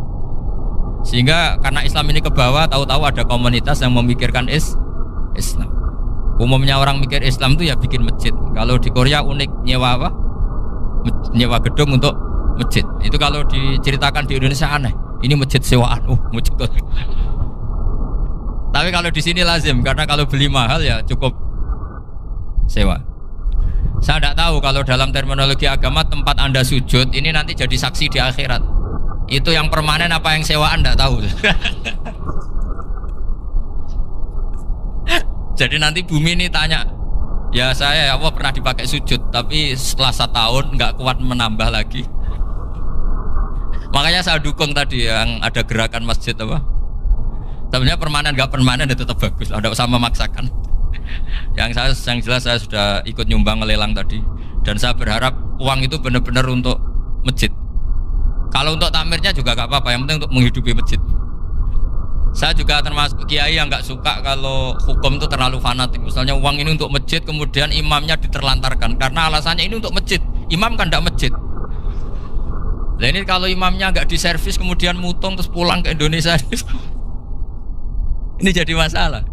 Sehingga karena Islam ini ke bawah, tahu-tahu ada komunitas yang memikirkan Islam. Umumnya orang mikir Islam itu ya bikin masjid. Kalau di Korea unik, nyewa apa? Nyewa gedung untuk masjid. Itu kalau diceritakan di Indonesia aneh. Ini masjid sewaan, masjid. Tapi kalau di sini lazim karena kalau beli mahal ya cukup sewa. Saya tidak tahu kalau dalam terminologi agama tempat Anda sujud ini nanti jadi saksi di akhirat. Itu yang permanen apa yang sewaan tidak tahu. Jadi nanti bumi ini tanya, ya saya ya Allah pernah dipakai sujud, tapi setelah 1 tahun nggak kuat menambah lagi. Makanya saya dukung tadi yang ada gerakan masjid apa. Sebenarnya permanen nggak permanen itu tetap bagus, tidak usah memaksakan. Yang jelas saya sudah ikut nyumbang lelang tadi, dan saya berharap uang itu benar-benar untuk masjid. Kalau untuk takmirnya juga nggak apa-apa, yang penting untuk menghidupi masjid. Saya juga termasuk kiai yang nggak suka kalau hukum itu terlalu fanatik. Misalnya uang ini untuk masjid, kemudian imamnya diterlantarkan karena alasannya ini untuk masjid. Imam kan tidak masjid. Nah ini kalau imamnya nggak diservis kemudian mutung terus pulang ke Indonesia, ini jadi masalah.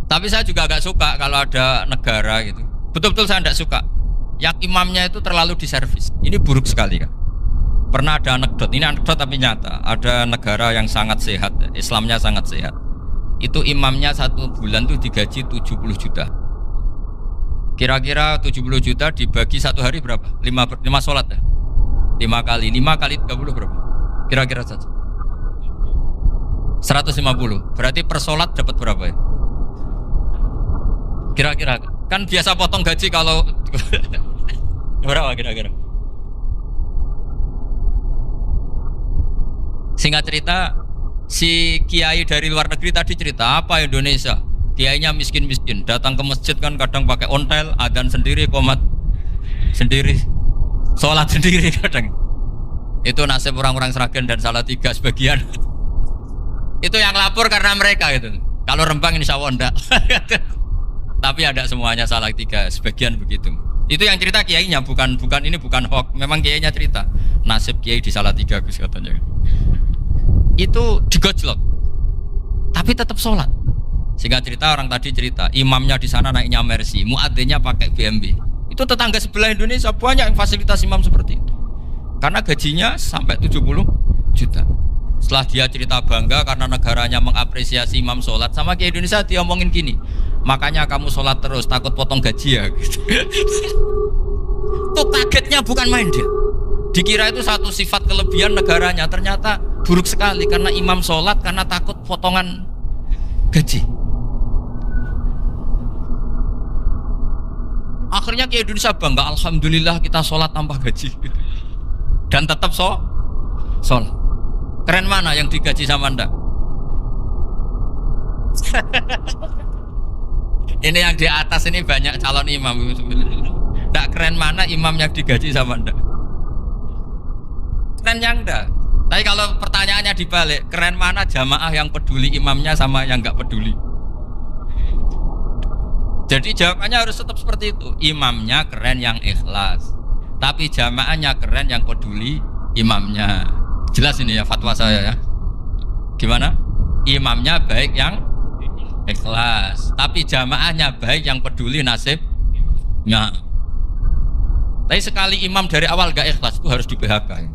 Tapi saya juga nggak suka kalau ada negara gitu. Betul-betul saya tidak suka. Yang imamnya itu terlalu diservis. Ini buruk sekali kan. Pernah ada anekdot, ini anekdot tapi nyata. Ada negara yang sangat sehat, Islamnya sangat sehat. Itu imamnya 1 bulan tuh digaji 70 juta. Kira-kira 70 juta dibagi 1 hari berapa? 5 sholat ya? 5 kali 30 berapa? Kira-kira saja 150. Berarti per sholat dapat berapa ya? Kira-kira. Kan biasa potong gaji kalau berapa kira-kira? Singkat cerita, si kiai dari luar negeri tadi cerita apa Indonesia? Kiainya miskin-miskin, datang ke masjid kan kadang pakai ontel, adzan sendiri, qomat sendiri, sholat sendiri kadang. Itu nasib orang-orang Sragen dan Salatiga sebagian. Itu yang lapor karena mereka gitu. Kalau Rembang insya Allah enggak. Tapi ada semuanya Salatiga, sebagian begitu. Itu yang cerita kiainya, bukan ini bukan hoax. Memang kiainya cerita nasib kiai di Salatiga Gus katanya. Itu digojlok, tapi tetap sholat. Sehingga cerita orang tadi cerita, imamnya di sana naiknya Mercy, muadzinnya pakai BMW. Itu tetangga sebelah Indonesia banyak yang fasilitas imam seperti itu. Karena gajinya sampai 70 juta. Setelah dia cerita bangga karena negaranya mengapresiasi imam sholat, sama kayak Indonesia dia omongin gini, makanya kamu sholat terus takut potong gaji ya. Gitu. Tuh kagetnya bukan main dia. Dikira itu satu sifat kelebihan negaranya, ternyata buruk sekali karena imam sholat karena takut potongan gaji. Akhirnya ke Indonesia bangga, alhamdulillah kita sholat tambah gaji dan tetap sholat. Keren mana yang digaji sama Anda? Ini yang di atas ini banyak calon imam. Tidak keren mana imam yang digaji sama Anda? Keren yang enggak. Tapi kalau pertanyaannya dibalik, keren mana jamaah yang peduli imamnya sama yang enggak peduli? Jadi jawabannya harus tetap seperti itu. Imamnya keren yang ikhlas, tapi jamaahnya keren yang peduli imamnya. Jelas ini ya fatwa saya ya. Gimana? Imamnya baik yang ikhlas, tapi jamaahnya baik yang peduli nasibnya. Tapi sekali imam dari awal gak ikhlas itu harus di PHK.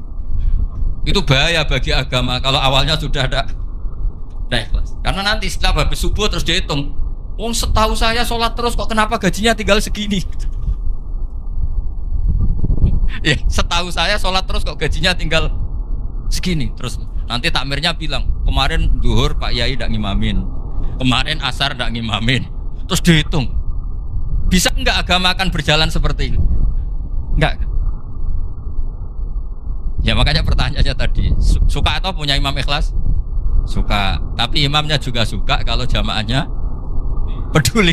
Itu bahaya bagi agama kalau awalnya sudah ada ikhlas. Karena nanti setelah habis subuh terus dihitung, wong setahu saya sholat terus kok kenapa gajinya tinggal segini? Ya, setahu saya sholat terus kok gajinya tinggal segini. Terus nanti takmirnya bilang, kemarin duhur Pak Yai tidak ngimamin, kemarin asar tidak ngimamin. Terus dihitung, bisa enggak agama akan berjalan seperti ini? Enggak. Ya makanya pertanyaannya tadi, suka atau punya imam ikhlas? Suka. Tapi imamnya juga suka kalau jamaahnya peduli.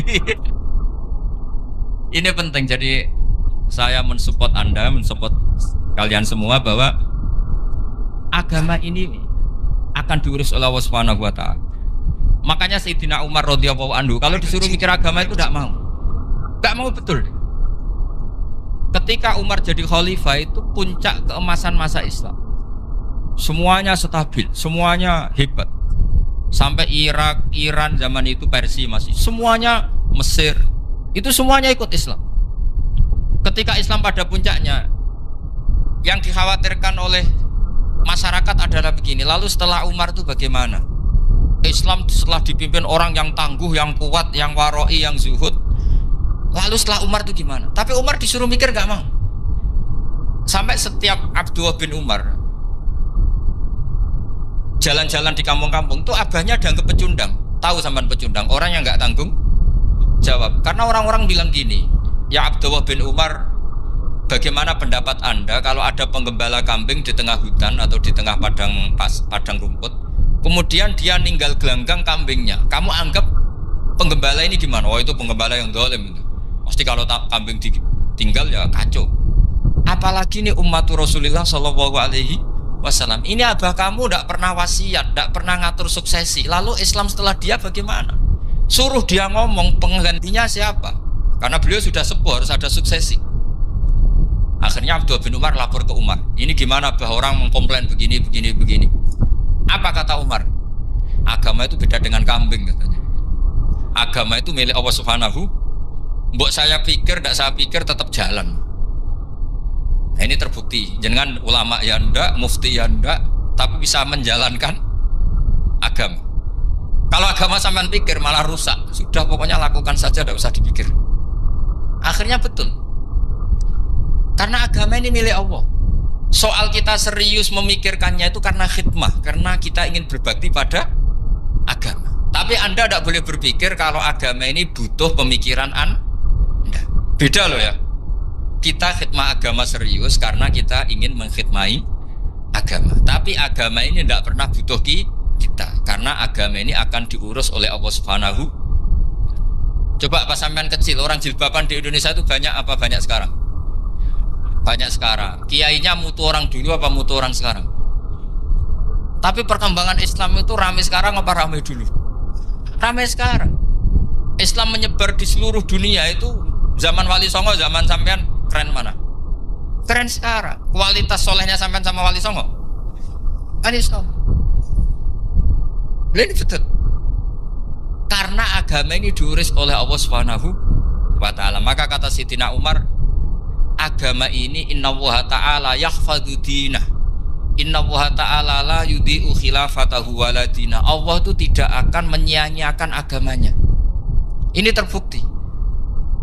Ini penting. Jadi saya mensupport Anda, mensupport kalian semua bahwa agama ini akan diurus oleh Allah Subhanahu wa taala. Makanya Sayyidina Umar radhiyallahu anhu kalau disuruh mikir agama itu tidak mau. Enggak mau betul. Ketika Umar jadi khalifah itu puncak keemasan masa Islam. Semuanya stabil, semuanya hebat. Sampai Irak, Iran zaman itu Persia masih. Semuanya Mesir. Itu semuanya ikut Islam. Ketika Islam pada puncaknya, yang dikhawatirkan oleh masyarakat adalah begini. Lalu setelah Umar itu bagaimana? Islam setelah dipimpin orang yang tangguh, yang kuat, yang waroi, yang zuhud. Lalu setelah Umar itu gimana? Tapi Umar disuruh mikir gak mau. Sampai setiap Abdullah bin Umar jalan-jalan di kampung-kampung itu abahnya dianggap pecundang. Tahu sampean pecundang? Orang yang gak tanggung jawab. Karena orang-orang bilang gini, ya Abdullah bin Umar, bagaimana pendapat Anda kalau ada penggembala kambing di tengah hutan atau di tengah padang rumput, kemudian dia ninggal gelanggang kambingnya, kamu anggap penggembala ini gimana? Oh itu penggembala yang zalim itu. Pasti kalau kambing ditinggal ya kacau. Apalagi nih umat Rasulullah Shallallahu Alaihi Wasallam. Ini abah kamu tidak pernah wasiat, tidak pernah ngatur suksesi. Lalu Islam setelah dia bagaimana? Suruh dia ngomong penggantinya siapa? Karena beliau sudah sepuh, harus ada suksesi. Akhirnya Abdullah bin Umar lapor ke Umar. Ini gimana bah orang mengkomplain begini. Apa kata Umar? Agama itu beda dengan kambing katanya. Agama itu milik Allah Subhanahu. Mbok saya pikir, tidak saya pikir tetap jalan. Nah, ini terbukti. Jangan ulama ya ndak, mufti ya ndak, tapi bisa menjalankan agama. Kalau agama sampean pikir malah rusak. Sudah pokoknya lakukan saja, tidak usah dipikir. Akhirnya betul. Karena agama ini milik Allah. Soal kita serius memikirkannya itu karena khidmah, karena kita ingin berbakti pada agama. Tapi Anda tidak boleh berpikir kalau agama ini butuh pemikiran Anda. Beda loh ya. Kita khidmah agama serius karena kita ingin mengkhidmai agama. Tapi agama ini tidak pernah butuh kita, karena agama ini akan diurus oleh Allah Subhanahu. Coba pas sampean kecil, orang jilbaban di Indonesia itu banyak apa banyak sekarang? Banyak sekarang. Kiainya mutu orang dulu apa mutu orang sekarang? Tapi perkembangan Islam itu ramai sekarang apa ramai dulu? Ramai sekarang. Islam menyebar di seluruh dunia itu zaman Wali Songo, zaman sampean keren mana? Keren sekarang. Kualitas solehnya sampean sama Wali Songo? Wali Songo. Ini betul. Karena agama ini diurus oleh Allah Subhanahu wa ta'ala. Maka kata Sayyidina Umar, agama ini innallaha ta'ala yahfadhu dinah. Innallaha ta'ala la yudhi'u khilafatahu waladina. Allah itu tidak akan menyia-nyiakan agamanya. Ini terbukti.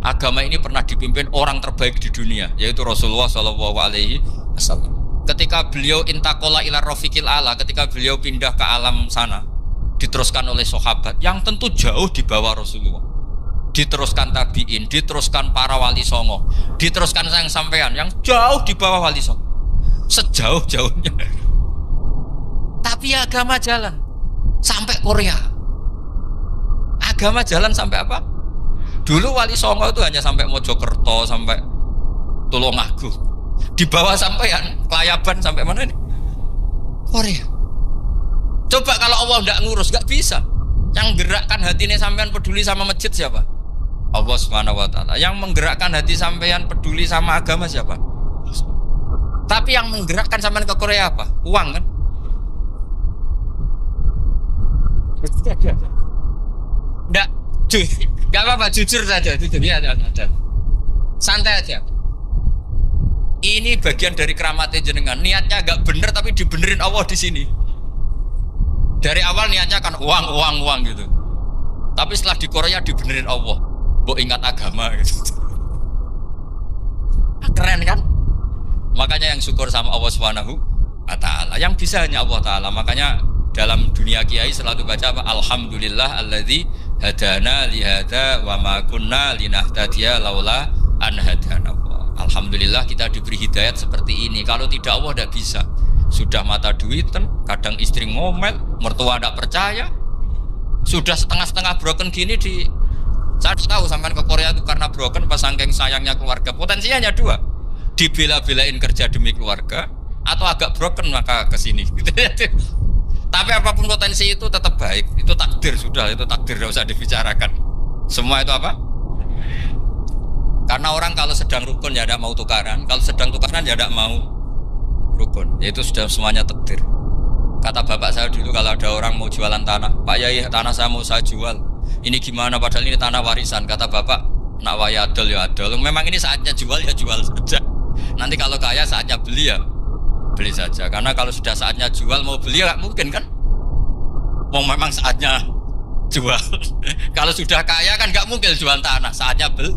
Agama ini pernah dipimpin orang terbaik di dunia, yaitu Rasulullah Shallallahu Alaihi Wasallam. Ketika beliau intakola ila rafiqil ala, ketika beliau pindah ke alam sana, diteruskan oleh sahabat yang tentu jauh di bawah Rasulullah. Diteruskan tabiin, diteruskan para wali songo, diteruskan sayang sampean yang jauh di bawah wali songo, sejauh-jauhnya. Tapi agama jalan sampai Korea. Agama jalan sampai apa? Dulu wali songo itu hanya sampai Mojokerto, sampai Tulungagung. Di bawah sampean, Kelayaban sampai mana ini? Korea. Coba kalau Allah tidak ngurus, gak bisa. Yang gerakkan hatinya sampean peduli sama masjid siapa? Allah Subhanahu wa ta'ala. Yang menggerakkan hati sampean peduli sama agama siapa? Tapi yang menggerakkan sampean ke Korea apa? Uang kan? Enggak, gak apa-apa, jujur saja, jujur ya, santai aja. Ini bagian dari keramatnya jenengan. Niatnya agak bener tapi dibenerin Allah di sini. Dari awal niatnya kan uang gitu. Tapi setelah di Korea dibenerin Allah. Mbok ingat agama gitu. Keren kan? Makanya yang syukur sama Allah Subhanahu wa ta'ala. Yang bisa hanya Allah ta'ala. Makanya dalam dunia kiai selalu baca apa? Alhamdulillah alladzi hadana lihada wa ma kunna linahtadiya laula an hadana Allah. Alhamdulillah kita diberi hidayat seperti ini. Kalau tidak Allah tidak bisa. Sudah mata duitan, kadang istri ngomel, mertua tidak percaya. Sudah setengah-setengah broken gini di saya tahu sampai ke Korea itu karena broken pas saking sayangnya keluarga. Potensinya hanya dua. Dibela-belain kerja demi keluarga atau agak broken maka ke sini. Tapi apapun potensi itu tetap baik. Itu takdir sudah, itu takdir tidak usah dibicarakan. Semua itu apa? Karena orang kalau sedang rukun ya tidak mau tukaran, kalau sedang tukaran ya tidak mau rukun. Itu sudah semuanya takdir. Kata bapak saya dulu kalau ada orang mau jualan tanah, Pak Yai tanah saya mau saya jual. Ini gimana padahal ini tanah warisan. Kata bapak, nak waya adol ya adol. Memang ini saatnya jual ya jual saja. Nanti kalau kaya saatnya beli ya beli saja. Karena kalau sudah saatnya jual mau beli ya gak mungkin kan? Mau memang saatnya jual. Kalau sudah kaya kan gak mungkin jual tanah. Saatnya beli.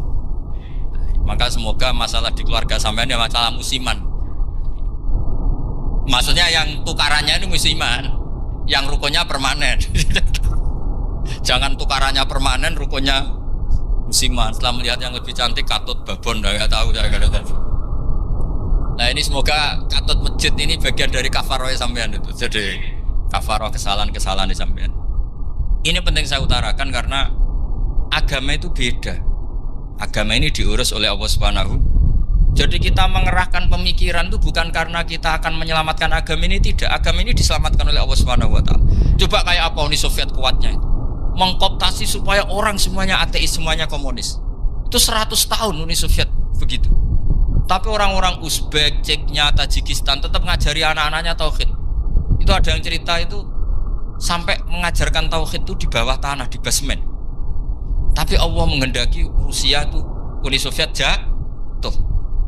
Maka semoga masalah di keluarga sampean ya masalah musiman. Maksudnya yang tukarannya ini musiman, yang rukunnya permanen. Jangan tukarannya permanen, rukunnya musiman. Setelah melihat yang lebih cantik katut babon, nggak tahu saya kata. Nah ini semoga katut masjid ini bagian dari kafaroh sampean itu. Jadi kafaroh kesalahan-kesalahan di sampean. Ini penting saya utarakan karena agama itu beda. Agama ini diurus oleh Allah Subhanahu. Jadi kita mengerahkan pemikiran itu bukan karena kita akan menyelamatkan agama ini, tidak. Agama ini diselamatkan oleh Allah Subhanahu wa ta'ala. Coba kayak apa Uni Soviet kuatnya itu. Mengkooptasi supaya orang semuanya ateis, semuanya komunis. Itu 100 tahun Uni Soviet begitu. Tapi orang-orang Uzbek, Ceknya, Tajikistan tetap ngajari anak-anaknya tauhid. Itu ada yang cerita itu sampai mengajarkan tauhid itu di bawah tanah, di basement. Tapi Allah menghendaki Rusia itu, Uni Soviet jatuh.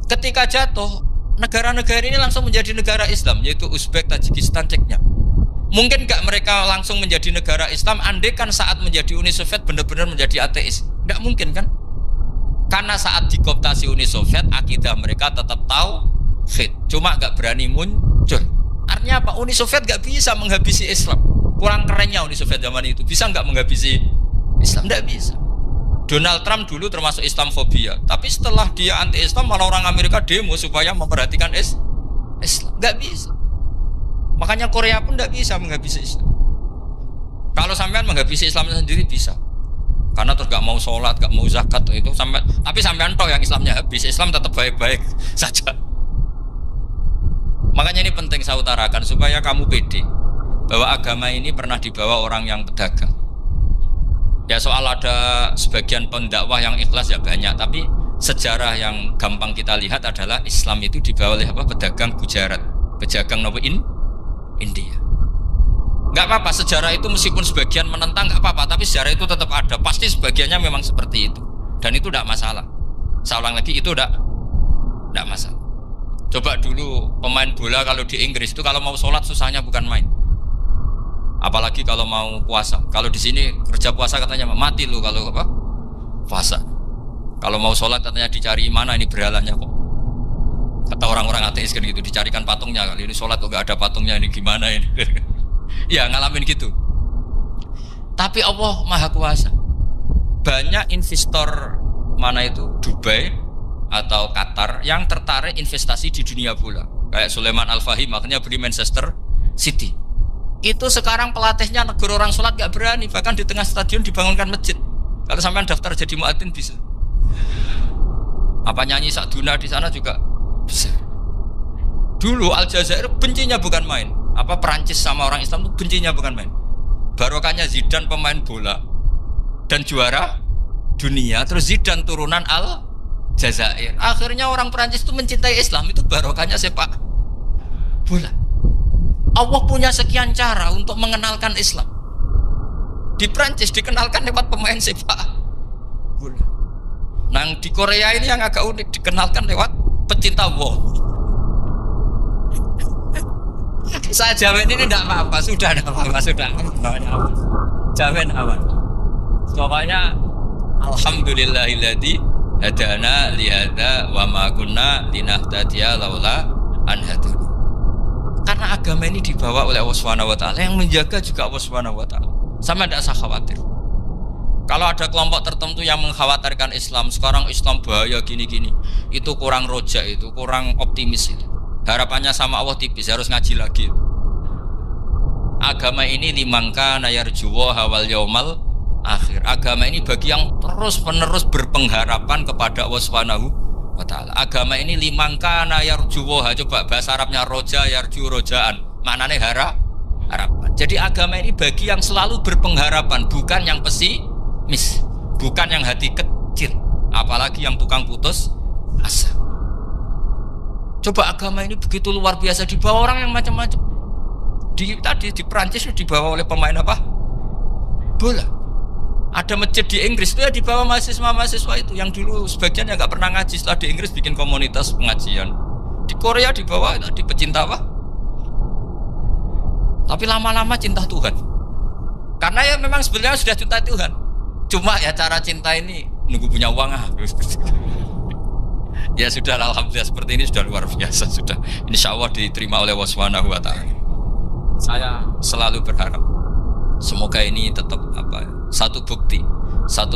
Ketika jatuh, negara-negara ini langsung menjadi negara Islam, yaitu Uzbek, Tajikistan, Ceknya. Mungkin gak mereka langsung menjadi negara Islam, andai kan saat menjadi Uni Soviet benar-benar menjadi ateis. Gak mungkin kan? Karena saat dikooptasi Uni Soviet, akidah mereka tetap tauhid, cuma gak berani muncul. Artinya apa? Uni Soviet gak bisa menghabisi Islam. Kurang kerennya Uni Soviet zaman itu. Bisa gak menghabisi Islam? Gak bisa. Donald Trump dulu termasuk Islamfobia, tapi setelah dia anti-Islam malah orang Amerika demo supaya memperhatikan Islam. Gak bisa. Makanya Korea pun gak bisa menghabisi Islam. Kalau sampean menghabisi Islam sendiri bisa, karena terus gak mau sholat, gak mau zakat itu sampai. Tapi sampean toh yang Islamnya habis, Islam tetap baik-baik saja. Makanya ini penting saya utarakan supaya kamu pede bahwa agama ini pernah dibawa orang yang pedagang. Ya soal ada sebagian pendakwah yang ikhlas ya banyak, tapi sejarah yang gampang kita lihat adalah Islam itu dibawa oleh apa? Pedagang Gujarat, pedagang India. Gak apa-apa sejarah itu meskipun sebagian menentang gak apa-apa, tapi sejarah itu tetap ada. Pasti sebagiannya memang seperti itu, dan itu tidak masalah. Saya ulang lagi, itu tidak masalah. Coba dulu pemain bola kalau di Inggris itu kalau mau sholat susahnya bukan main. Apalagi kalau mau puasa. Kalau di sini kerja puasa katanya mati lu kalau apa? Puasa. Kalau mau sholat katanya dicari mana ini berhalanya kok. Kata orang-orang ateis kan gitu, dicarikan patungnya. Kali ini sholat kok gak ada patungnya, ini gimana ini? Ya ngalamin gitu. Tapi Allah Maha Kuasa. Banyak investor mana itu Dubai atau Qatar yang tertarik investasi di dunia bola. Kayak Sulaiman Al-Fahim makanya beli Manchester City. Itu sekarang pelatihnya negara orang sholat gak berani, bahkan di tengah stadion dibangunkan masjid. Kalau sampai daftar jadi muadzin bisa. Apa nyanyi Sakduna di sana juga bisa. Dulu Aljazair bencinya bukan main. Apa Perancis sama orang Islam itu bencinya bukan main. Barokahnya Zidane pemain bola dan juara dunia, terus Zidane turunan Aljazair. Akhirnya orang Perancis itu mencintai Islam, itu barokahnya sepak bola. Allah punya sekian cara untuk mengenalkan Islam. Di Prancis dikenalkan lewat pemain sepak bola. Nah di Korea ini yang agak unik, dikenalkan lewat pecinta bola. Saya jamin ini tidak apa-apa, sudah tidak apa-apa, sudah. Jamin aman. Pokoknya alhamdulillahilladzi hadana lihada wa ma kunna linahtadiya laula an hadana. Karena agama ini dibawa oleh Allah Subhanahu wa taala, yang menjaga juga Allah Subhanahu wa taala. Sama tidak usah khawatir. Kalau ada kelompok tertentu yang mengkhawatirkan Islam, sekarang Islam bahaya gini-gini, itu kurang roja, itu kurang optimis itu. Harapannya sama Allah tipis, harus ngaji lagi. Agama ini limangka nayarjuwa wal yaumal akhir. Agama ini bagi yang terus-menerus berpengharapan kepada Allah Subhanahu wa taala. Agama ini limangka nayarjuwa, coba bahasa Arabnya roja yarju rojaan. Maknanya harapan. Jadi agama ini bagi yang selalu berpengharapan, bukan yang pesimis, bukan yang hati kecil, apalagi yang tukang putus asa. Coba agama ini begitu luar biasa, dibawa orang yang macam-macam. Tadi di Perancis dibawa oleh pemain apa? Bola. Ada masjid di Inggris itu ya dibawa mahasiswa-mahasiswa itu yang dulu sebagian yang nggak pernah ngaji, setelah di Inggris bikin komunitas pengajian. Di Korea dibawa di pecinta apa? Tapi lama-lama cinta Tuhan. Karena ya memang sebenarnya sudah cinta Tuhan. Cuma ya cara cinta ini nunggu punya uang Ya sudah, alhamdulillah seperti ini sudah luar biasa, sudah insya Allah diterima oleh Allah Subhanahu wa taala. Saya selalu berharap semoga ini tetap satu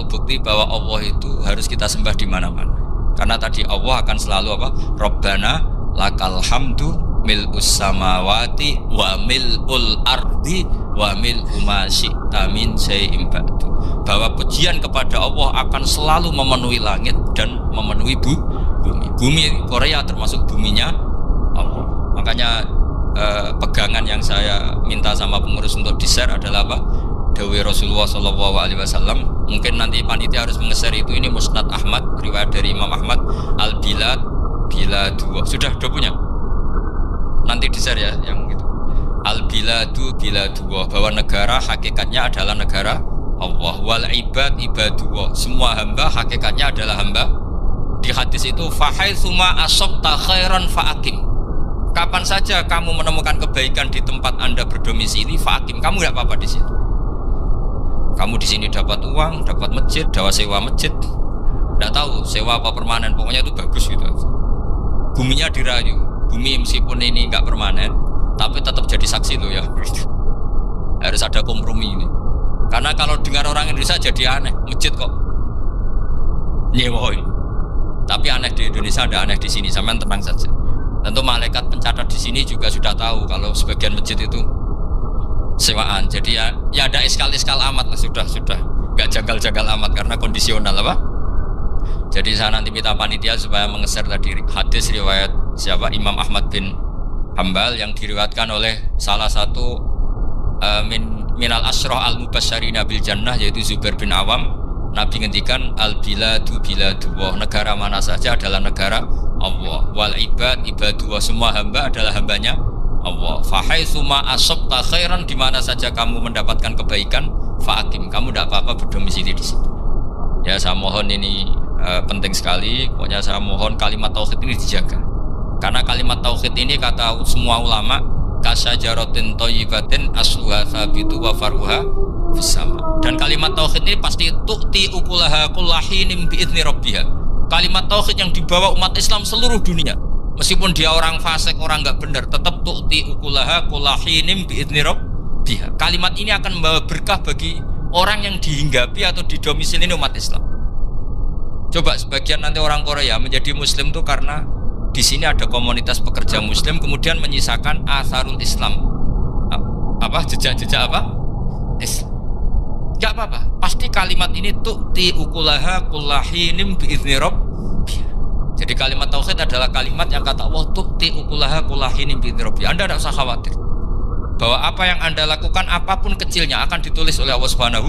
bukti bahwa Allah itu harus kita sembah di mana-mana. Karena tadi Allah akan selalu Rabbana lakal hamdu mil'us samawati wa mil'ul ardi wa mil'u ma syi'ta min syai'in ba'du. Bahwa pujian kepada Allah akan selalu memenuhi langit dan memenuhi bumi. Bumi Korea termasuk buminya Allah. Makanya pegangan yang saya minta sama pengurus untuk di-share adalah Dawi Rasulullah SAW. Mungkin nanti panitia harus menge-share itu. Ini Musnad Ahmad, riwayat dari Imam Ahmad. Al-Bilad Biladullah. Sudah punya? Nanti di-share ya yang gitu. Al-Biladu Biladullah, bahwa negara hakikatnya adalah negara Allah. Wal ibad ibadullah, semua hamba hakikatnya adalah hamba. Di hadis itu fahaitsuma asabta khairan fa'akim. Kapan saja kamu menemukan kebaikan di tempat Anda berdomisili, fa'akim, kamu enggak apa-apa di situ. Kamu di sini dapat uang, dapat masjid, dapat sewa masjid. Enggak tahu sewa apa permanen, pokoknya itu bagus gitu. Buminya dirayu. Bumi meskipun ini enggak permanen, tapi tetap jadi saksi loh ya. Harus ada kompromi ini. Karena kalau dengar orang Indonesia jadi aneh, masjid kok nyewa. Tapi aneh di Indonesia, ada aneh di sini, sampean tenang saja. Tentu malaikat pencatat di sini juga sudah tahu kalau sebagian masjid itu sewaan. Jadi ya ada iskal-iskal amat lah, sudah nggak jagal-jagal amat karena kondisional Jadi saya nanti minta panitia supaya menge-share tadi hadis riwayat siapa Imam Ahmad bin Hambal yang diriwayatkan oleh salah satu minal asyrah al-mubasysyirina bil jannah, yaitu Zubair bin Awam. Nabi ngendikan al-biladu biladullah, negara mana saja adalah negara Allah. Wal ibad ibadullah, semua hamba adalah hambanya Allah. Fahaitsuma asabta khairan, di mana saja kamu mendapatkan kebaikan, fa'akim, kamu tidak apa-apa berdomisili di situ. Ya saya mohon ini penting sekali. Pokoknya saya mohon kalimat tauhid ini dijaga. Karena kalimat tauhid ini kata semua ulama kasyajaratin thayyibatin asluha tsabitu wa faruha fis-sama. Dan kalimat tauhid ini pasti tu'ti ukulaha kullahinim bi'izni rabbiha. Kalimat tauhid yang dibawa umat Islam seluruh dunia, meskipun dia orang fasik, orang enggak benar, tetap tu'ti ukulaha kullahinim bi'izni rabbiha. Kalimat ini akan membawa berkah bagi orang yang dihinggapi atau didomisili umat Islam. Coba sebagian nanti orang Korea menjadi muslim tuh karena di sini ada komunitas pekerja muslim, kemudian menyisakan atharul Islam. Jejak-jejak Islam. Gak apa-apa, pasti kalimat ini tu'ti ukulaha kullahinim bi'izni rabbiha. Jadi kalimat tauhid adalah kalimat yang kata Allah tu'ti ukulaha kullahinim bi'izni rabbiha. Anda tidak usah khawatir bahwa apa yang Anda lakukan, apapun kecilnya, akan ditulis oleh Allah Subhanahu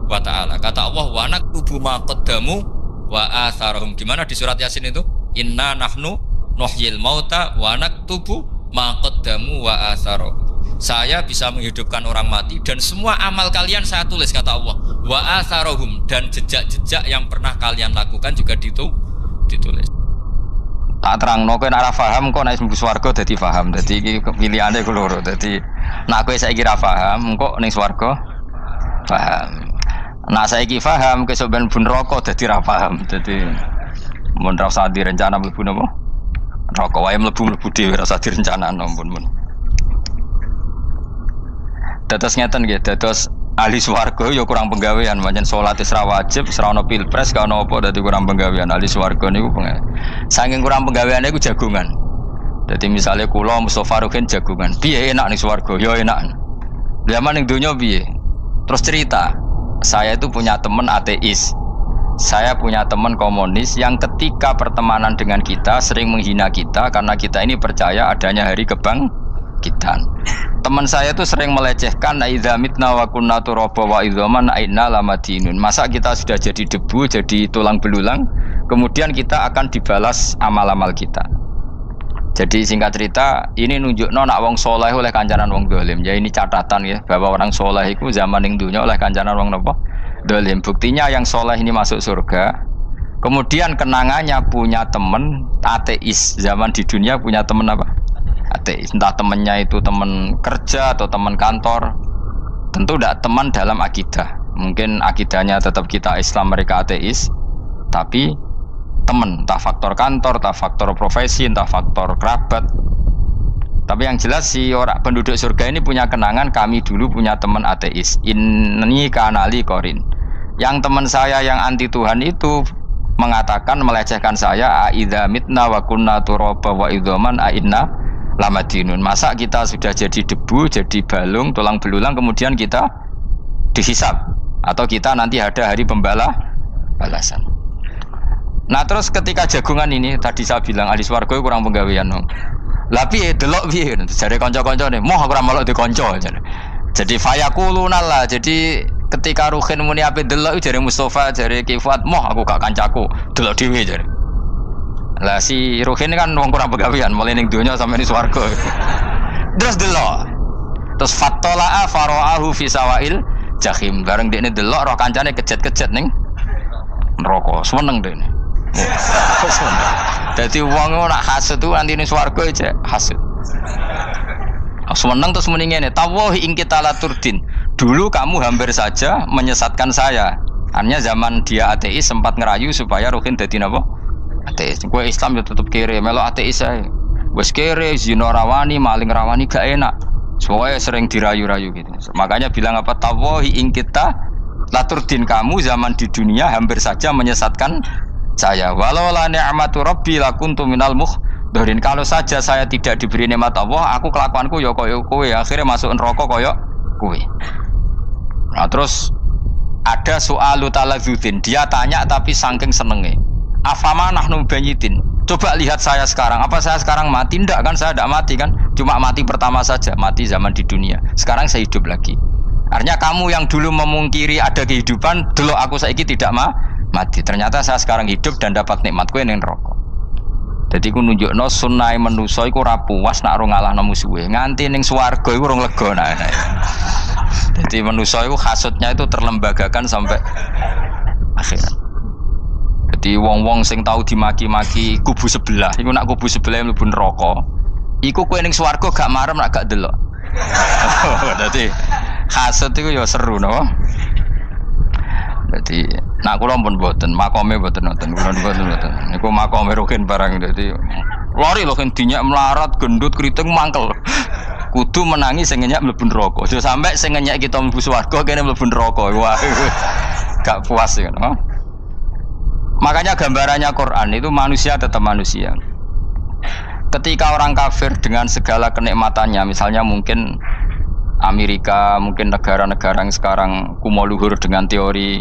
wa ta'ala. Kata Allah wa naktubu ma qaddamu wa atharahum. Gimana di surat Yasin itu? Inna nahnu nuhyil mauta wa naktubu ma qaddamu wa atharahum. Saya bisa menghidupkan orang mati dan semua amal kalian saya tulis, kata Allah. Wa atharahum, dan jejak-jejak yang pernah kalian lakukan juga ditulis. tak terangno kowe nek ora paham kok nek mlebu swarga dadi paham. Dadi iki pilihane ku loro. Dadi nek kowe saiki ra paham kok ning swarga paham. Nek saiki paham kesuk ben mlebu neraka dadi ra paham. Dadi mun ra usah direncana mlebu napa? Neraka wae mlebu dhewe ra usah direncanakno mun. Dados ngeten nggih, dados ahli swarga ya kurang penggawean, pancen salat wis ra wajib, wis ra ono pilpres, gak ono apa dadi kurang penggawean. Ahli swarga niku saking kurang penggaweane iku jagongan. Dadi misale kula Mustofa Ruhin jagongan. Piye enak ning swarga? Ya enak. Zaman ning donya piye? Terus cerita, saya itu punya teman ateis. Saya punya teman komunis yang ketika pertemanan dengan kita sering menghina kita karena kita ini percaya adanya hari kebangkitan. Teman saya itu sering melecehkan idza mitna wa kunna turaba wa idzaman aina lamadinun. Masa kita sudah jadi debu, jadi tulang belulang, kemudian kita akan dibalas amal-amal kita. Jadi singkat cerita, ini nunjukno nak wong soleh oleh kancanan wong dolim. Ya ini catatan ya, bahwa orang soleh itu zaman ning dunya oleh kancanan wong napa? Dolim. Buktinya yang soleh ini masuk surga. Kemudian kenangannya punya teman ateis. Zaman di dunia punya teman apa? Ateis. Entah temannya itu teman kerja atau teman kantor. Tentu tidak teman dalam akidah. Mungkin akidahnya tetap kita Islam, mereka ateis. Tapi teman, entah faktor kantor, entah faktor profesi, entah faktor kerabat. Tapi yang jelas si orang penduduk surga ini punya kenangan, kami dulu punya teman ateis. Ini kanali korin. Yang teman saya yang anti Tuhan itu mengatakan, melecehkan saya, aidza mitna wa kunna turaba wa idzaman aina lamadinun. Masa kita sudah jadi debu, jadi balung, tulang belulang, kemudian kita dihisab atau kita nanti ada hari balasan. Nah terus ketika jagungan ini tadi saya bilang ahli swarga kurang penggawean dong. Lah piye delok piye jare kanca-kancane moh aku ora melok di kanca jare. Jadi fayakuluna lah. Jadi ketika Ruhin muni ape delok jare Mustofa jare Kifat moh aku gak kancaku delok dhewe jare. Lah si Ruhin kan wong kurang penggawean mulai ning donya sampe ning swarga. Terus delok. Terus fatolaa faraahu fi sawail jahim. Bareng dekne delok roh kancane kejet-kejet ning neraka. Seneng dekne. Jadi wong nak hasud tu nanti ning swarga aja hasud. Seneng terus muni ngene, tawahi ing kita laturdin. Dulu kamu hampir saja menyesatkan saya. Artinya zaman dia ateis sempat ngerayu supaya Ruhin dadi napa? Ateis. Kowe Islam ya tetep kere, melok ateis ae. Wis kere, zina rawani, maling rawani gak enak. Soalnya sering dirayu-rayu gitu. Makanya bilang apa? Tawahi ing kita laturdin, kamu zaman di dunia hampir saja menyesatkan saya. Walau la ni'matu rabbi lakuntu minal muhdharin. Kalau saja saya tidak diberi nikmat Allah, aku kelakuanku ya koyo kowe, akhirnya masuk neraka koyo kowe. Nah terus ada soalu taladzudin, dia tanya tapi saking senenge. Afama nahnu banyitin. Coba lihat saya sekarang, apa saya sekarang mati? Ndak kan, saya tidak mati kan, cuma mati pertama saja, mati zaman di dunia. Sekarang saya hidup lagi. Artinya kamu yang dulu memungkiri ada kehidupan, dulu aku saiki tidak mati. Ternyata saya sekarang hidup dan dapat nikmat kowe ning neraka. Dadi ku nunjukno sunnahe manusa iku ora puas nek ora ngalahno musuhe. Nganti ning swarga iku ora lega nek. Dadi manusa iku hasudnya itu terlembagakan sampai akhirat. Dadi wong-wong sing tau dimaki-maki kubu sebelah, iku nak kubu sebelah mlebu neraka. Iku kowe ning swarga gak marem nek gak delok. Dadi hasud iku ya seru no. Jadi, nak kula pun boten, makome boten nonton, kula boten. Niku makome Ruhin barang dadi lari lho kan dinyak melarat, gendut, kriting mangkel. Kudu menangi sing ngenyak mlebu neraka. Aja sampe sing ngenyak kita mlebu swarga kene mlebu neraka. Wah, gak puas ya, no? Makanya gambarannya Quran itu manusia tetap manusia. Ketika orang kafir dengan segala kenikmatannya, misalnya mungkin Amerika, mungkin negara-negara yang sekarang kumo luhur dengan teori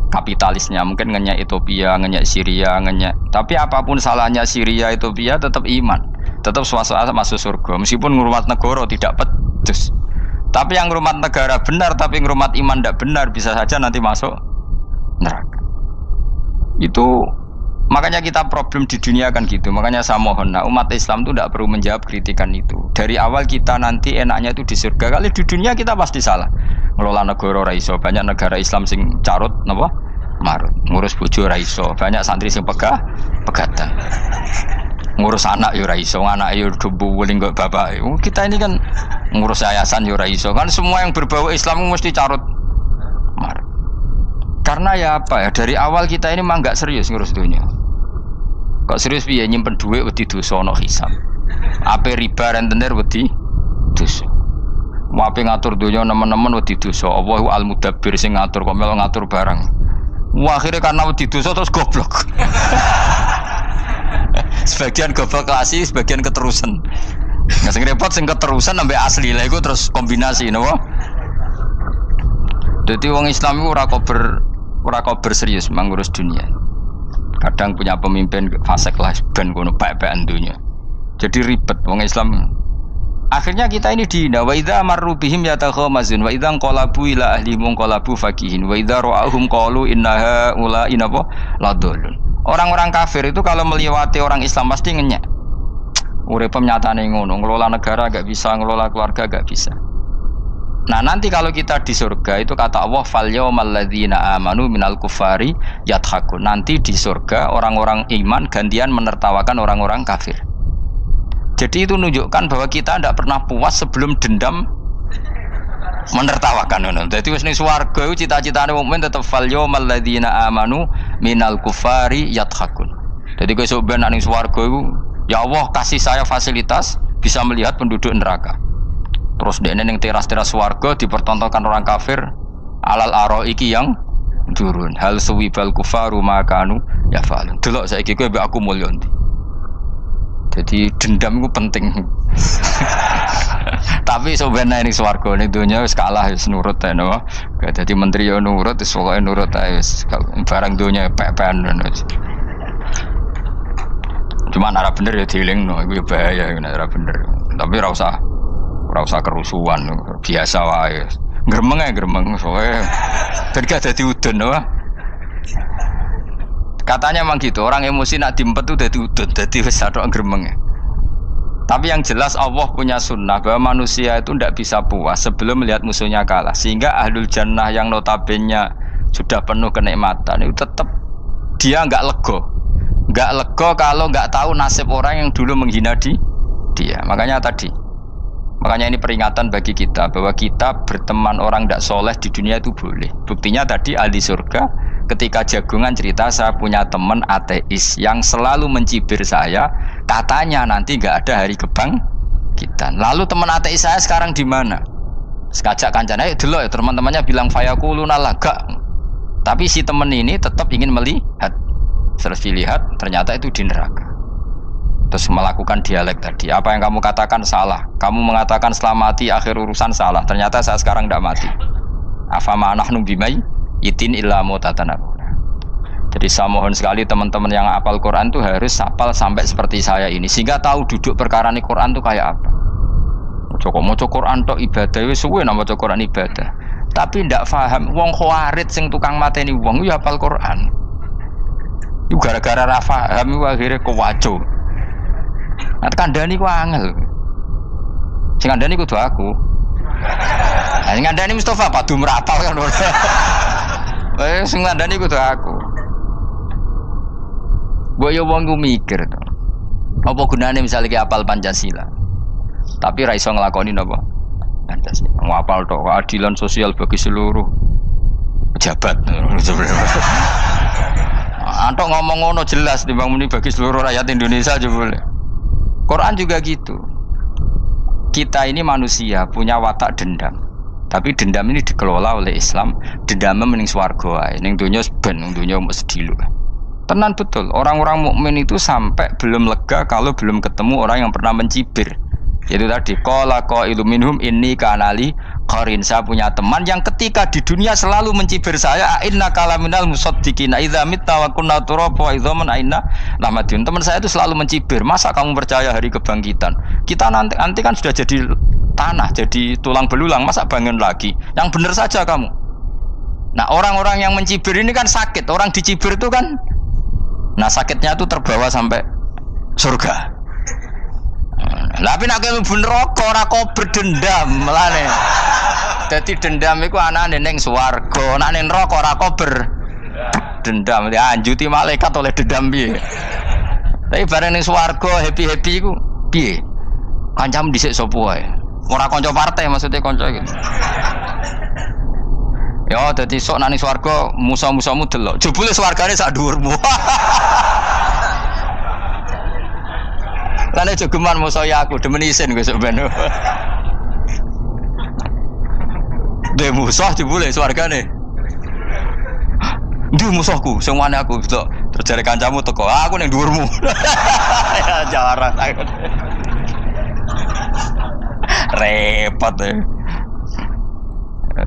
kapitalisnya, mungkin ngenyak Ethiopia, ngenyak Syria, ngenyak. Tapi apapun salahnya Syria, Ethiopia tetap iman, tetap suasana masuk surga. Meskipun ngurmat negara tidak pedes. Tapi yang ngurmat negara benar, tapi ngurmat iman tidak benar, bisa saja nanti masuk neraka. Itu makanya kita problem di dunia kan gitu. Makanya saya mohon, nah, umat Islam itu tidak perlu menjawab kritikan itu. Dari awal kita nanti enaknya itu di surga. Kali di dunia kita pasti salah. Ngelola negara raiso, banyak negara Islam sing carut, napa? Marut. Ngurus bojo raiso, banyak santri sing pegatan. ngurus anak yo ora iso, anak yo dumbuling kok bapak. Kita ini kan ngurus yayasan yo ora iso. Kan semua yang berbau Islam mesti carut mar. Karena ya apa ya, dari awal kita ini mah enggak serius ngurus dunia. Kok serius piye nyimpen duit wedi dosa ono hisab. Ape riba rentenir wedi dosa. Mau ape ngatur dunia nemen-nemen wedi dosa. Allahu al-mudabbir sing ngatur kok melu ngatur barang. Wah, akhirnya karena wedi dosa terus goblok. Sebagian goblok klasik, sebagian keterusan. Nggak sing repot sing keterusan sampai asli lah itu terus kombinasi, napa? Jadi wong Islam itu ora kober serius mengurus dunia. Kadang punya pemimpin fasik lah ben kono bae-baean dunia. Jadi ribet wong Islam. Akhirnya kita ini dihina. Wa idza marru bihim yatakhamazun wa idza qalabu ila ahlihim qalabu fakihin wa idza ra'ahum qalu innaha ula inapa ladallun. Orang-orang kafir itu kalau melewati orang Islam pasti ngenyek. Urip nyatane ngono, ngelola negara gak bisa, ngelola keluarga gak bisa. Nah, nanti kalau kita di surga itu kata Allah fal yaumal ladzina amanu minal kufari yadhakun. Nanti di surga orang-orang iman gantian menertawakan orang-orang kafir. Jadi itu menunjukkan bahwa kita tidak pernah puas sebelum dendam menertawakan ngono. Dadi wis ning swarga iku cita-citane mukmin tetep fal yaumal ladzina amanu minal kufari yadhakun. Dadi kowe sok ben ning swarga iku ya Allah kasih saya fasilitas bisa melihat penduduk neraka. Terus dene ning teras-teras swarga dipertontonkan orang kafir alal araiki yang turun. Hal suwibal kufaru makanu ya falun. Delok saiki kowe mbek aku mulya ndi. Jadi dendam itu penting. Tapi sebenarnya ini swarga ini dunia wis kalah wis nurut ae no. Dadi menteri yo nurut wis pokoke nurut ae wis barang dunia pepen. Cuma ora bener ya dielingno iku bahaya nek ora bener. Tapi ora usah kerusuhan biasa wae. Gremeng ae gremeng soalnya dadi dadi udun no. Katanya memang gitu, orang emosi nak diempet tuh dadi udun, dadi wis sadok gremeng. Tapi yang jelas Allah punya sunnah bahwa manusia itu tidak bisa puas sebelum melihat musuhnya kalah. Sehingga ahlul jannah yang notabene sudah penuh kenikmatan itu tetap dia nggak lego kalau nggak tahu nasib orang yang dulu menghina dia. Makanya ini peringatan bagi kita bahwa kita berteman orang tidak soleh di dunia itu boleh. Buktinya tadi ahli surga ketika Jagungan cerita saya punya teman ateis yang selalu mencibir saya, katanya nanti nggak ada hari kebangkitan. Lalu teman ateis saya sekarang di mana? Sekajak kancana, dulu ya teman-temannya bilang fayakuluna laga. Tapi si teman ini tetap ingin melihat. Setelah dilihat ternyata itu di neraka. Terus melakukan dialek tadi. Apa yang kamu katakan salah. Kamu mengatakan setelah mati akhir urusan salah. Ternyata saya sekarang tidak mati. Afama nahnu bimai itin illa mutatana. Jadi saya mohon sekali teman-teman yang hafal Quran itu harus hafal sampai seperti saya ini sehingga tahu duduk perkara ini Quran itu kayak apa. Maca Quran tok ibadah wis suwe nang maca Quran ibadah. Tapi ndak paham wong khawarit sing tukang mateni wong ya hafal Quran. Itu gara-gara ra paham iku akhire kewaco. Nah kandhani ku angel. Sing kandhani kudu aku. Lah sing kandhani Mustafa padu merapal kan. Sing ngandani kudu aku. Mbok yo wong ku mikir to. Apa gunane misalnya ki apal Pancasila. Tapi ra iso nglakoni napa? Pancasila. Ngapal tok keadilan sosial bagi seluruh pejabat. Antok ngomong ngono jelas timbang muni bagi seluruh rakyat Indonesia aja boleh. Quran juga gitu. Kita ini manusia punya watak dendam. Tapi dendam ini dikelola oleh Islam. Dendamnya mending swarga ae. Ning donya ben, ning donya mesti dilu. Tenan betul, orang-orang mukmin itu sampai belum lega kalau belum ketemu orang yang pernah mencibir. Yaitu tadi qala qailu minhum inni kanali qarin. Saya punya teman yang ketika di dunia selalu mencibir saya, inna kalaminal musaddiqina idza mitta wa kunna turaba wa idzaman aina lamadun. Teman saya itu selalu mencibir, masa kamu percaya hari kebangkitan? Kita nanti kan sudah jadi tanah, jadi tulang belulang, masa bangun lagi? Yang benar saja kamu. Nah, orang-orang yang mencibir ini kan sakit. Orang dicibir itu kan, nah sakitnya itu terbawa sampai surga. Tapi nak kowe mlebu neraka ora kok berdendam melane. Dadi dendam iku anane ning swarga, nek ning neraka ora kok berdendam. Dianjuti malaikat oleh dendam piye. Tapi bareng ning swarga happy-happy iku piye? Kancamu dhisik sapa wae. Ora kanca partai maksudnya kanca gitu. Ya dadi sok nang swarga musa-musamu delok. Jebule swargane sak dhuwurmu. Lane jogeman musa ya aku demen isin besok ben. De musuh jebule swargane. Ndi musuhku sing wane aku tok terjare kancamu teko. Aku ning dhuwurmu. Ya jarak. Repot ya.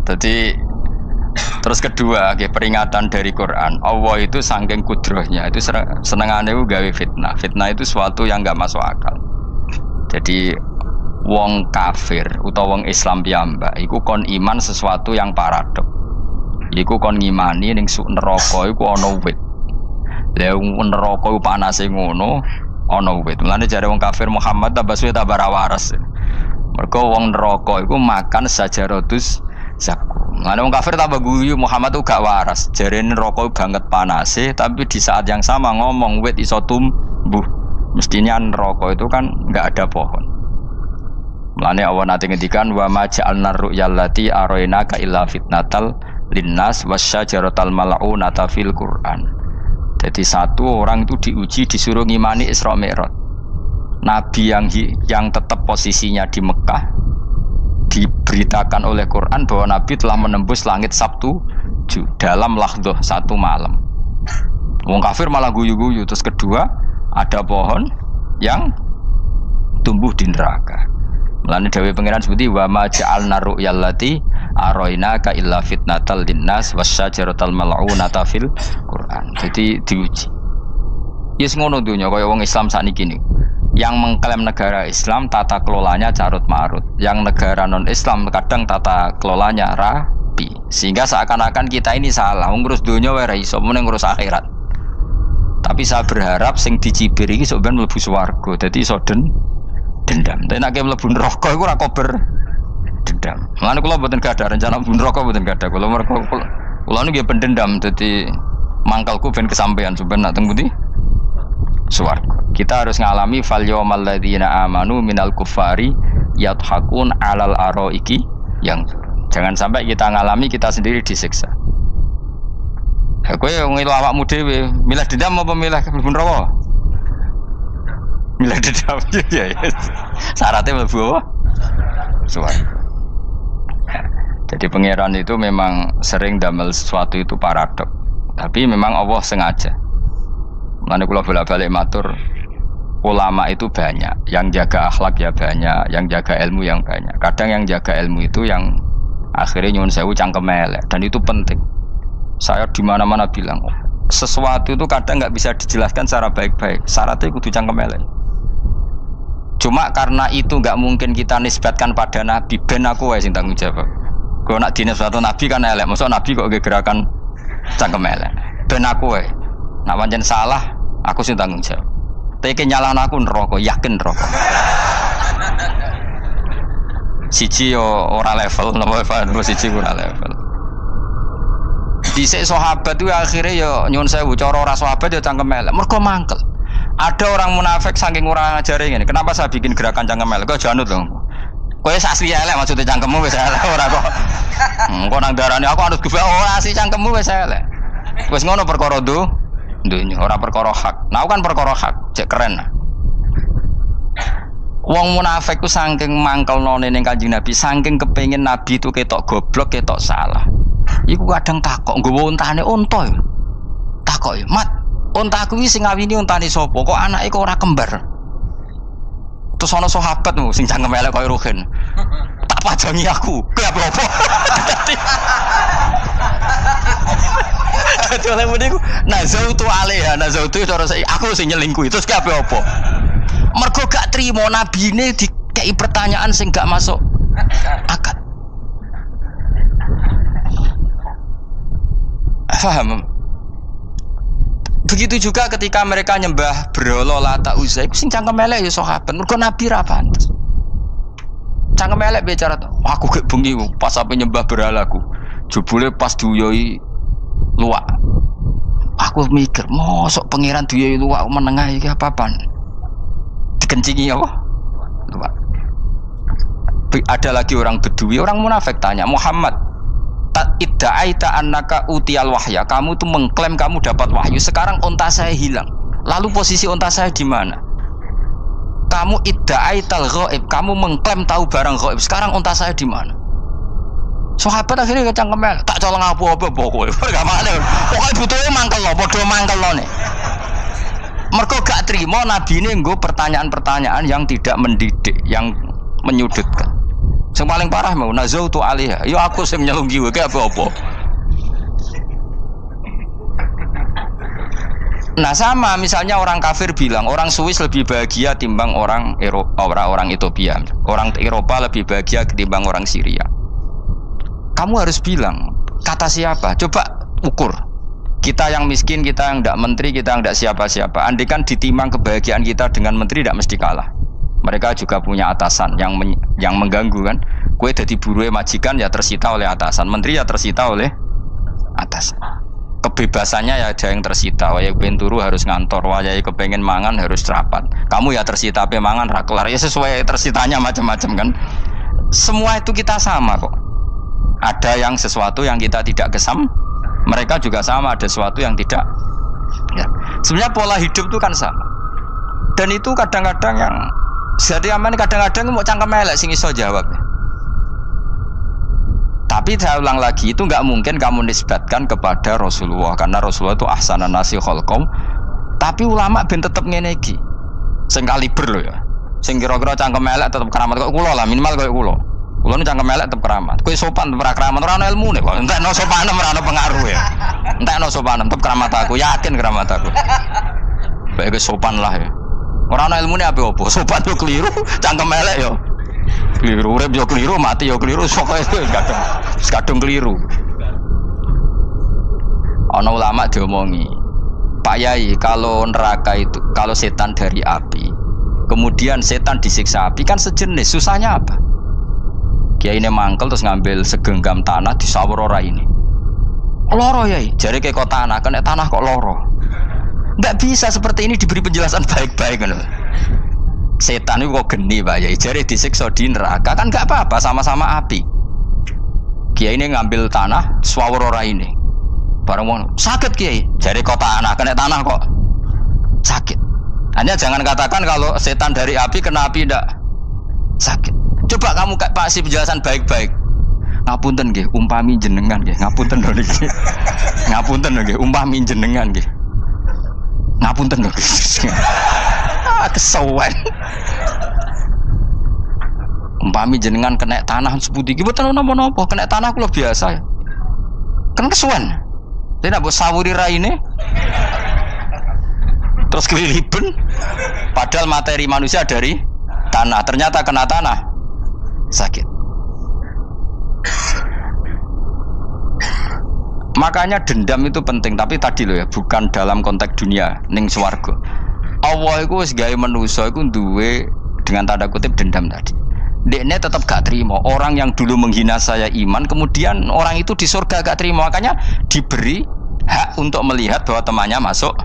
Jadi terus kedua, peringatan dari Quran. Allah itu saking kudrohnya itu senengane ku gawe fitnah. Fitnah itu sesuatu yang enggak masuk akal. Jadi wong kafir utawa wong Islam piyambak iku kon iman sesuatu yang paradok. Iku kon ngimani ning neraka iku ana wit. Lah neraka iku panase ngono, ana wit. Mulane jare wong kafir Muhammad tambah suwe tambah ra waras. Mergo wong neraka iku makan sajarotus zakum. Mulane wong kafir tambah guyu Muhammad tuh gak waras. Jare neraka banget panase, tapi di saat yang sama ngomong wit iso tumbuh. Mestinya neraka itu kan enggak ada pohon. Mulane Allah nate ngendikan wa ma ja'alna ru'yallati arainaka illa fitnatal linnas wasyajaratal mal'unata fil Qur'an. Jadi satu orang itu diuji disuruh ngimani Isra Mi'raj. Nabi yang tetap posisinya di Mekah diberitakan oleh Quran bahwa Nabi telah menembus langit Sabtu dalam lahdoh satu malam. Wong kafir malah guyu-guyu. Terus kedua ada pohon yang tumbuh di neraka. Mulane dawuh pangeran seperti wa ma ja'alna ru'yallati arainaka illa fitnatal linnas wasyajaratal mal'unata fil Quran. Jadi diuji. Yes ngono dunya kaya wong Islam sakniki niku. Yang mengklaim negara Islam tata kelolanya carut marut, yang negara non Islam kadang tata kelolanya rapi, sehingga seakan-akan kita ini salah ngurus dunia wae ra iso mung ngurus akhirat. Tapi saya berharap sing dicibir iki sok ben mlebu swarga, dadi iso dendam. Tapi nek mlebu neraka iku ora kober dendam. Lan kula mboten gadah rencana mlebu neraka mboten gadah. Kula niku nggih pendendam, dadi mangkalku ben kesampean sampeyan nak teng pundi? Swarga. Kita harus ngalami fal yawmal ladzina amanu minal kuffari yadhakun alal araiki yang jangan sampai kita ngalami kita sendiri disiksa. Ha kowe ngilu awakmu dhewe, milih dendam apa milih mlebu neraka? Milih dendam ya. Syaratnya mlebu apa? Swarga. Jadi pangeran itu memang sering damel sesuatu itu paradok. Tapi memang Allah sengaja. Mulane kula bolak-balik matur, ulama itu banyak, yang jaga akhlak ya banyak, yang jaga ilmu yang banyak. Kadang yang jaga ilmu itu yang akhirnya nyuwun sewu cangkem elek, dan itu penting. Saya di mana-mana bilang, sesuatu itu kadang nggak bisa dijelaskan secara baik-baik. Syaratnya kudu cangkem elek. Cuma karena itu nggak mungkin kita nisbatkan pada Nabi, ben aku wae sing tanggung jawab. Kalau nak dinisbatkan Nabi kan elek, maksud Nabi kok gerakan cangkem elek. Ben aku wae. Nak pancen salah, aku sing tanggung jawab. Tapi nyalahno aku neraka, yakin neraka. Siji yo ora level, napa siji ora level. Dhisik sahabat itu akhirnya yo nyuwun sewu cara ora sahabat yo cangkem elek. Mergo mangkel. Ada orang munafik saking ora ngajari ngene. Kenapa saya bikin gerakan cangkem elek? Kok janut lho. Kowe asli elek maksudnya cangkemmu wis elek ora kok. Engko nang darane aku harus gebak ora asli cangkemmu wis elek. Wis ngono perkara dunya ora perkara hak. Nah kan perkara hak, cek keren. Wong munafik ku saking mangkelnone ning Kanjeng Nabi, saking kepengin Nabi itu ketok goblok, ketok salah. Iku kadang takok nggawa untane unta ya. Takok ya, "Mat, unta kuwi sing ngawini untane sapa? Kok anake kok ora kembar?" Terus ana sahabatmu sing cangkem elek kaya Ruhin. Tak pajangi aku. Kowe apa? Dadi oleh niku nazautu alaiha, nazautu cara aku sing nyelingkuhi. Terus ki apa? Mergo gak trimo nabine dikei pertanyaan sing gak masuk akal. Paham? Begitu juga ketika mereka nyembah berhala Lata Uzza, iku sing cangkem elek ya sahabat. Mergo nabi ra pantes. Cangkem elek bicara, aku gak bengi pas sampe nyembah berhalaku. Jebule pas duyoi luwak. Aku mikir, mosok pangeran duwe luwak menengah iki apa-apaan? Dikencingi apa? Luwak. Ada lagi orang Bedui, orang munafik tanya, Muhammad, idda'aita annaka utiyal wahya, kamu tuh mengklaim kamu dapat wahyu, sekarang unta saya hilang. Lalu posisi unta saya di mana? Kamu idda'aital ghaib, kamu mengklaim tahu barang ghaib, sekarang unta saya di mana? Sahabat akhirnya kecangkeman, tak colong apa-apa pokoknya. Pergamane, pokoknya butuhnya mangkel lo, bodoh mangkel lo nih. Mergo gak terima Nabi ini nggo pertanyaan-pertanyaan yang tidak mendidik, yang menyudutkan. Yang paling parah mau nazautu alaiha. Yo aku sing nyelunggi wae apa-apa. Nah sama misalnya orang kafir bilang orang Swiss lebih bahagia timbang orang orang Ethiopia. Orang Eropa lebih bahagia ketimbang orang Syria. Kamu harus bilang kata siapa? Coba ukur. Kita yang miskin, kita yang tidak menteri, kita yang tidak siapa-siapa. Andai kan ditimang kebahagiaan kita dengan menteri tidak mesti kalah. Mereka juga punya atasan yang mengganggu kan. Kue jadi buruh majikan ya tersita oleh atasan, menteri ya tersita oleh atasan. Kebebasannya ya ada yang tersita. Wayai pengen turu harus ngantor, wayai kepengen mangan harus rapat. Kamu ya tersita pe mangan rakelar ya sesuai tersitanya macam-macam kan. Semua itu kita sama kok. Ada yang sesuatu yang kita tidak gesam, mereka juga sama ada sesuatu yang tidak. Ya. Sebenarnya pola hidup itu kan sama. Dan itu kadang-kadang yang jadi aman kadang-kadang mau cangkem elek sing iso jawab. Tapi saya ulang lagi itu nggak mungkin kamu nisbatkan kepada Rasulullah karena Rasulullah itu ahsanan nasi khalqom. Tapi ulama ben tetep ngene iki. Sing kaliber lho ya. Sing kira-kira cangkem elek tetep keramat kok kula lah minimal koyo kula. Kula nu cangkem elek tetep keramat. Kowe sopan tetep keramat ora ono ilmune kok. Entekno sopanem ora ono pengaruh ya. Entekno sopanem tetep keramat aku, yakin keramat aku. Baik sopan lah ya. Ora ana ilmune apa-apa, sopan yo keliru, cangkem elek yo. Keliru, urip yo keliru, mati yo keliru, pokoke kadung keliru. Ana ulama diomongi, Pak Yai, kalau neraka itu, kalau setan dari api, kemudian setan disiksa api kan sejenis, susahnya apa? Kiai ini mangkel terus ngambil segenggam tanah disawur ora ini. Loro Yai, jare ke kok tanah, kena tanah kok loro. Nggak bisa seperti ini diberi penjelasan baik-baik kan. Setan itu kok geni Pak Yai, jari disiksa di neraka kan nggak apa-apa sama-sama api. Kiai ini ngambil tanah swawur ora ini. Bareng wong sakit Kiai, jari kok tanah kena tanah kok sakit. Hanya jangan katakan kalau setan dari api kena api ndak sakit. Coba kamu kasih penjelasan baik-baik. Ngapunten nggih, umpami jenengan nggih, ngapunten lho niki. Ngapunten lho nggih, umpami jenengan nggih. Ngapunten lho. Kesawan. Umpami jenengan kena tanah seputi iki mboten napa-napa, kena tanah kula biasa ya. Kan kesuwen. Dene mbok sawuri raine. Terus keliliben. Padahal materi manusia dari tanah, ternyata kena tanah sakit. Makanya dendam itu penting, tapi tadi loh ya, bukan dalam konteks dunia, ning swarga. Allah itu wis gawe manusa iku duwe dengan tanda kutip dendam tadi. Dekne tetap gak terima. Orang yang dulu menghina saya iman, kemudian orang itu di surga gak terima, makanya diberi hak untuk melihat bahwa temannya masuk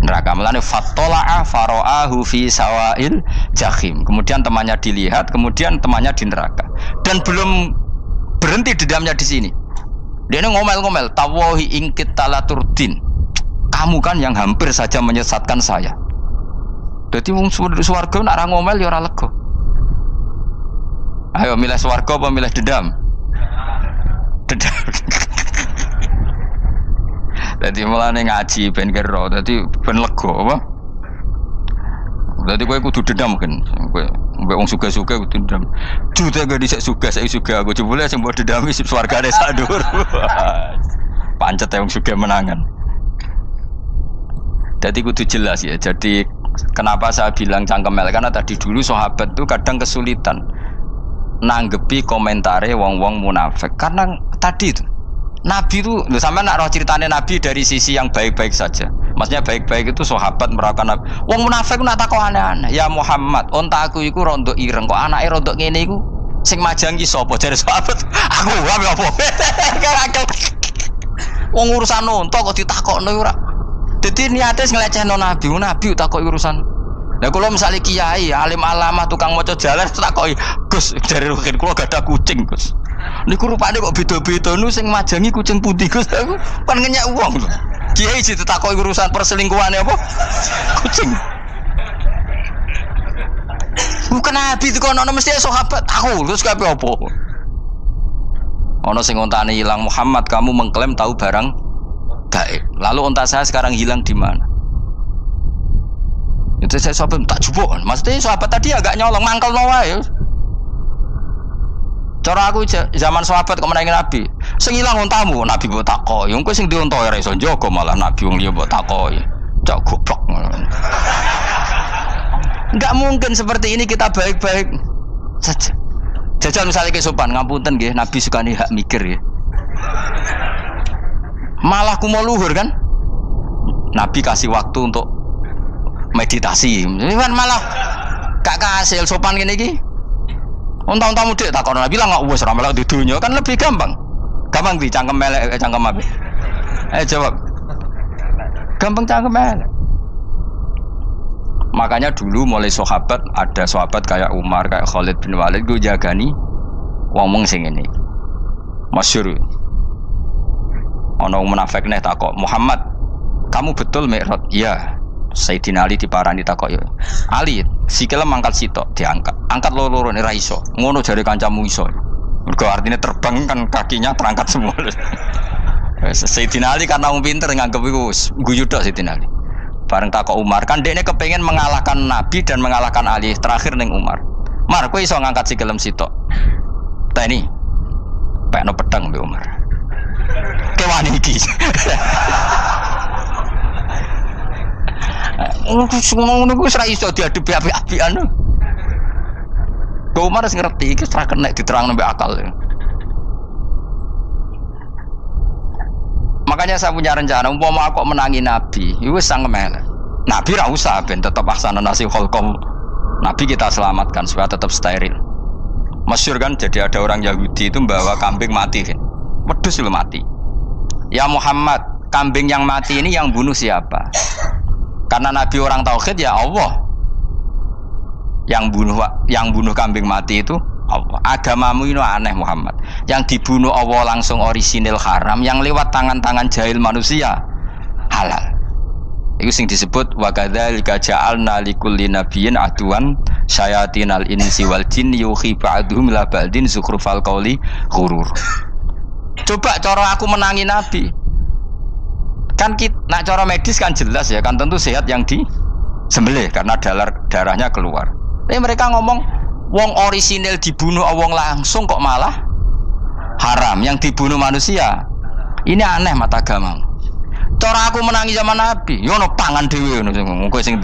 neraka. Mulane fattala'a fara'ahu fi sawa'il jahim. Kemudian temannya dilihat, kemudian temannya di neraka. Dan belum berhenti dendamnya di sini. Dia ngomel-ngomel, tawahi ingkit talaturdin. Kamu kan yang hampir saja menyesatkan saya. Jadi wong swarga nak ngomel ya ora lega. Ayo milih swarga apa milih dendam? Dendam. Jadi mulane ngaji ben kero, dadi ben lega apa? Dadi kowe kudu dendam kan. Kowe mbek wong suga-suga kudu dendam. Jute gak dhisik suga, saiki suga aku jebule sing mbok dendami sip swargane sak dhuwur. Pancet wong suga menangan. Jadi kudu jelas ya. Jadi kenapa saya bilang cangkemel, karena tadi dulu sahabat tuh kadang kesulitan nanggepi komentare wong-wong munafik. Karena tadi itu Nabi itu, sama nak roh ceritanya Nabi dari sisi yang baik-baik saja. Maksudnya baik-baik itu sahabat merawakan Nabi. Wong munafik nak takok aneh-aneh. Ya Muhammad, onta aku iku rondo ireng, kok anake rondo ngene iku sing majangi sapa? Jare sahabat, aku wae apa? Wong urusan onta kok ditakokno ora. Dadi niate nglecehno nabi, nabi takoki urusan. Lah kula misale kiai, alim alamah tukang maca jalan takoki, "Gus, dari rukin kula gak ada kucing, Gus." Niku rupane kok beda-beda nu sing majangi kucing putih, Gus. Aku kan ngenyek wong lho. Kiai ditakoki urusan perselingkuhane apa? Kucing. Bukan nabi itu kono mesti sahabat aku, terus kabeh apa? Ono sing ontane hilang, Muhammad kamu mengklaim tahu barang gaib. Lalu onta saya sekarang hilang di mana? Itu saya sahabat tak jupuk. Maksudnya sahabat tadi agak nyolong mangkel wae. Cara aku zaman sahabat kok menangi Nabi. Sing ilang ontamu, Nabi mbok takoki. Engko sing dionto ora iso njaga malah Nabi wong liya mbok takoki. Cok goblok. Enggak mungkin seperti ini kita baik-baik saja. Jajal misalnya ke sopan, ngapunten nggih, Nabi sukani hak mikir ya. Malah kumo luhur kan? Nabi kasih waktu untuk meditasi. Ini kan malah gak kasil sopan gini iki. Unta-untamu dek takon Nabi lah nggak wes ramelak di dunia kan lebih gampang. Gampang di cangkem melek cangkem apa? Jawab. Gampang cangkem melek. Makanya dulu mulai sahabat ada sahabat kayak Umar, kayak Khalid bin Walid gue jagani wong sing ini. Masyhur. Ana munafik nek takok, "Muhammad, kamu betul Mi'raj?" "Iya." Sayyidina Ali diparani takok ya. "Ali, sikile mangkat sitok diangkat. Angkat loro-loro ora iso." Ngono jare kancamu iso. Mergo artinya terbang kan kakinya terangkat semua. Sayyidina Ali karena wong pinter nganggep iku guyu tok Sayyidina Ali. Bareng takok Umar, kan dekne kepengen mengalahkan Nabi dan mengalahkan Ali. Terakhir ning Umar. "Mar, kowe iso ngangkat sikilem sitok." "Ta ini. Pekno pedang mbek Umar." "Kewani iki." Ngono ku wis ra iso diadepi api-apian. Kok Umar wis ngerti iki ora kena diterangno mbek akal. Makanya saya punya rencana, umpama aku menangi Nabi, itu sangat melek. Nabi ra usah ben tetap ahsana nasi kholqom. Nabi kita selamatkan supaya tetap steril. Masyhur kan, jadi ada orang Yahudi itu membawa kambing mati kan. Wedhus lu mati. "Ya Muhammad, kambing yang mati ini yang bunuh siapa?" Karena Nabi orang tauhid ya Allah. Yang bunuh kambing mati itu Allah. Agamamu ini aneh Muhammad. Yang dibunuh Allah langsung orisinil haram, yang lewat tangan-tangan jahil manusia halal. Itu sing disebut wa kadzalika ja'alna likulli nabiyyin aduwan syayatinal insi wal jin yuhi ba'dhum la ba'din zukhrufal qawli ghurur. Coba cara aku menangi Nabi. Kan nak cara medis kan jelas ya, kan tentu sehat yang disembelih karena darahnya keluar. Tapi mereka ngomong wong orisinil dibunuh wong langsung kok malah haram, yang dibunuh manusia. Ini aneh mata agama. Cara aku menangi zaman Nabi, yo no pangan dhewe ngono kowe sing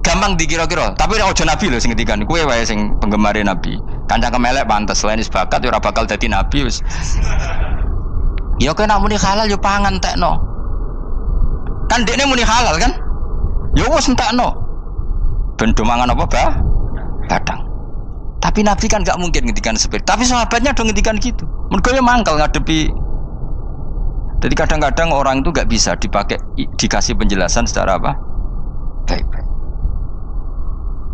gampang dikira-kira. Tapi ora aja Nabi lho sing ngendikan, kowe wae sing penggemar Nabi. Kancang kemelek pantes selain sebakat yo ora bakal dadi nabi wis. Ya kowe nak muni halal yo pangan tekno. Kan dekne muni halal kan? Ya wis entekno. Ben do mangan apa, Bah? Badang. Tapi Nabi kan gak mungkin ngendikan seperti. Tapi sahabatnya do ngendikan gitu. Mergo ya mangkel ngadepi. Jadi kadang-kadang orang itu gak bisa dikasih penjelasan secara apa? Baik-baik.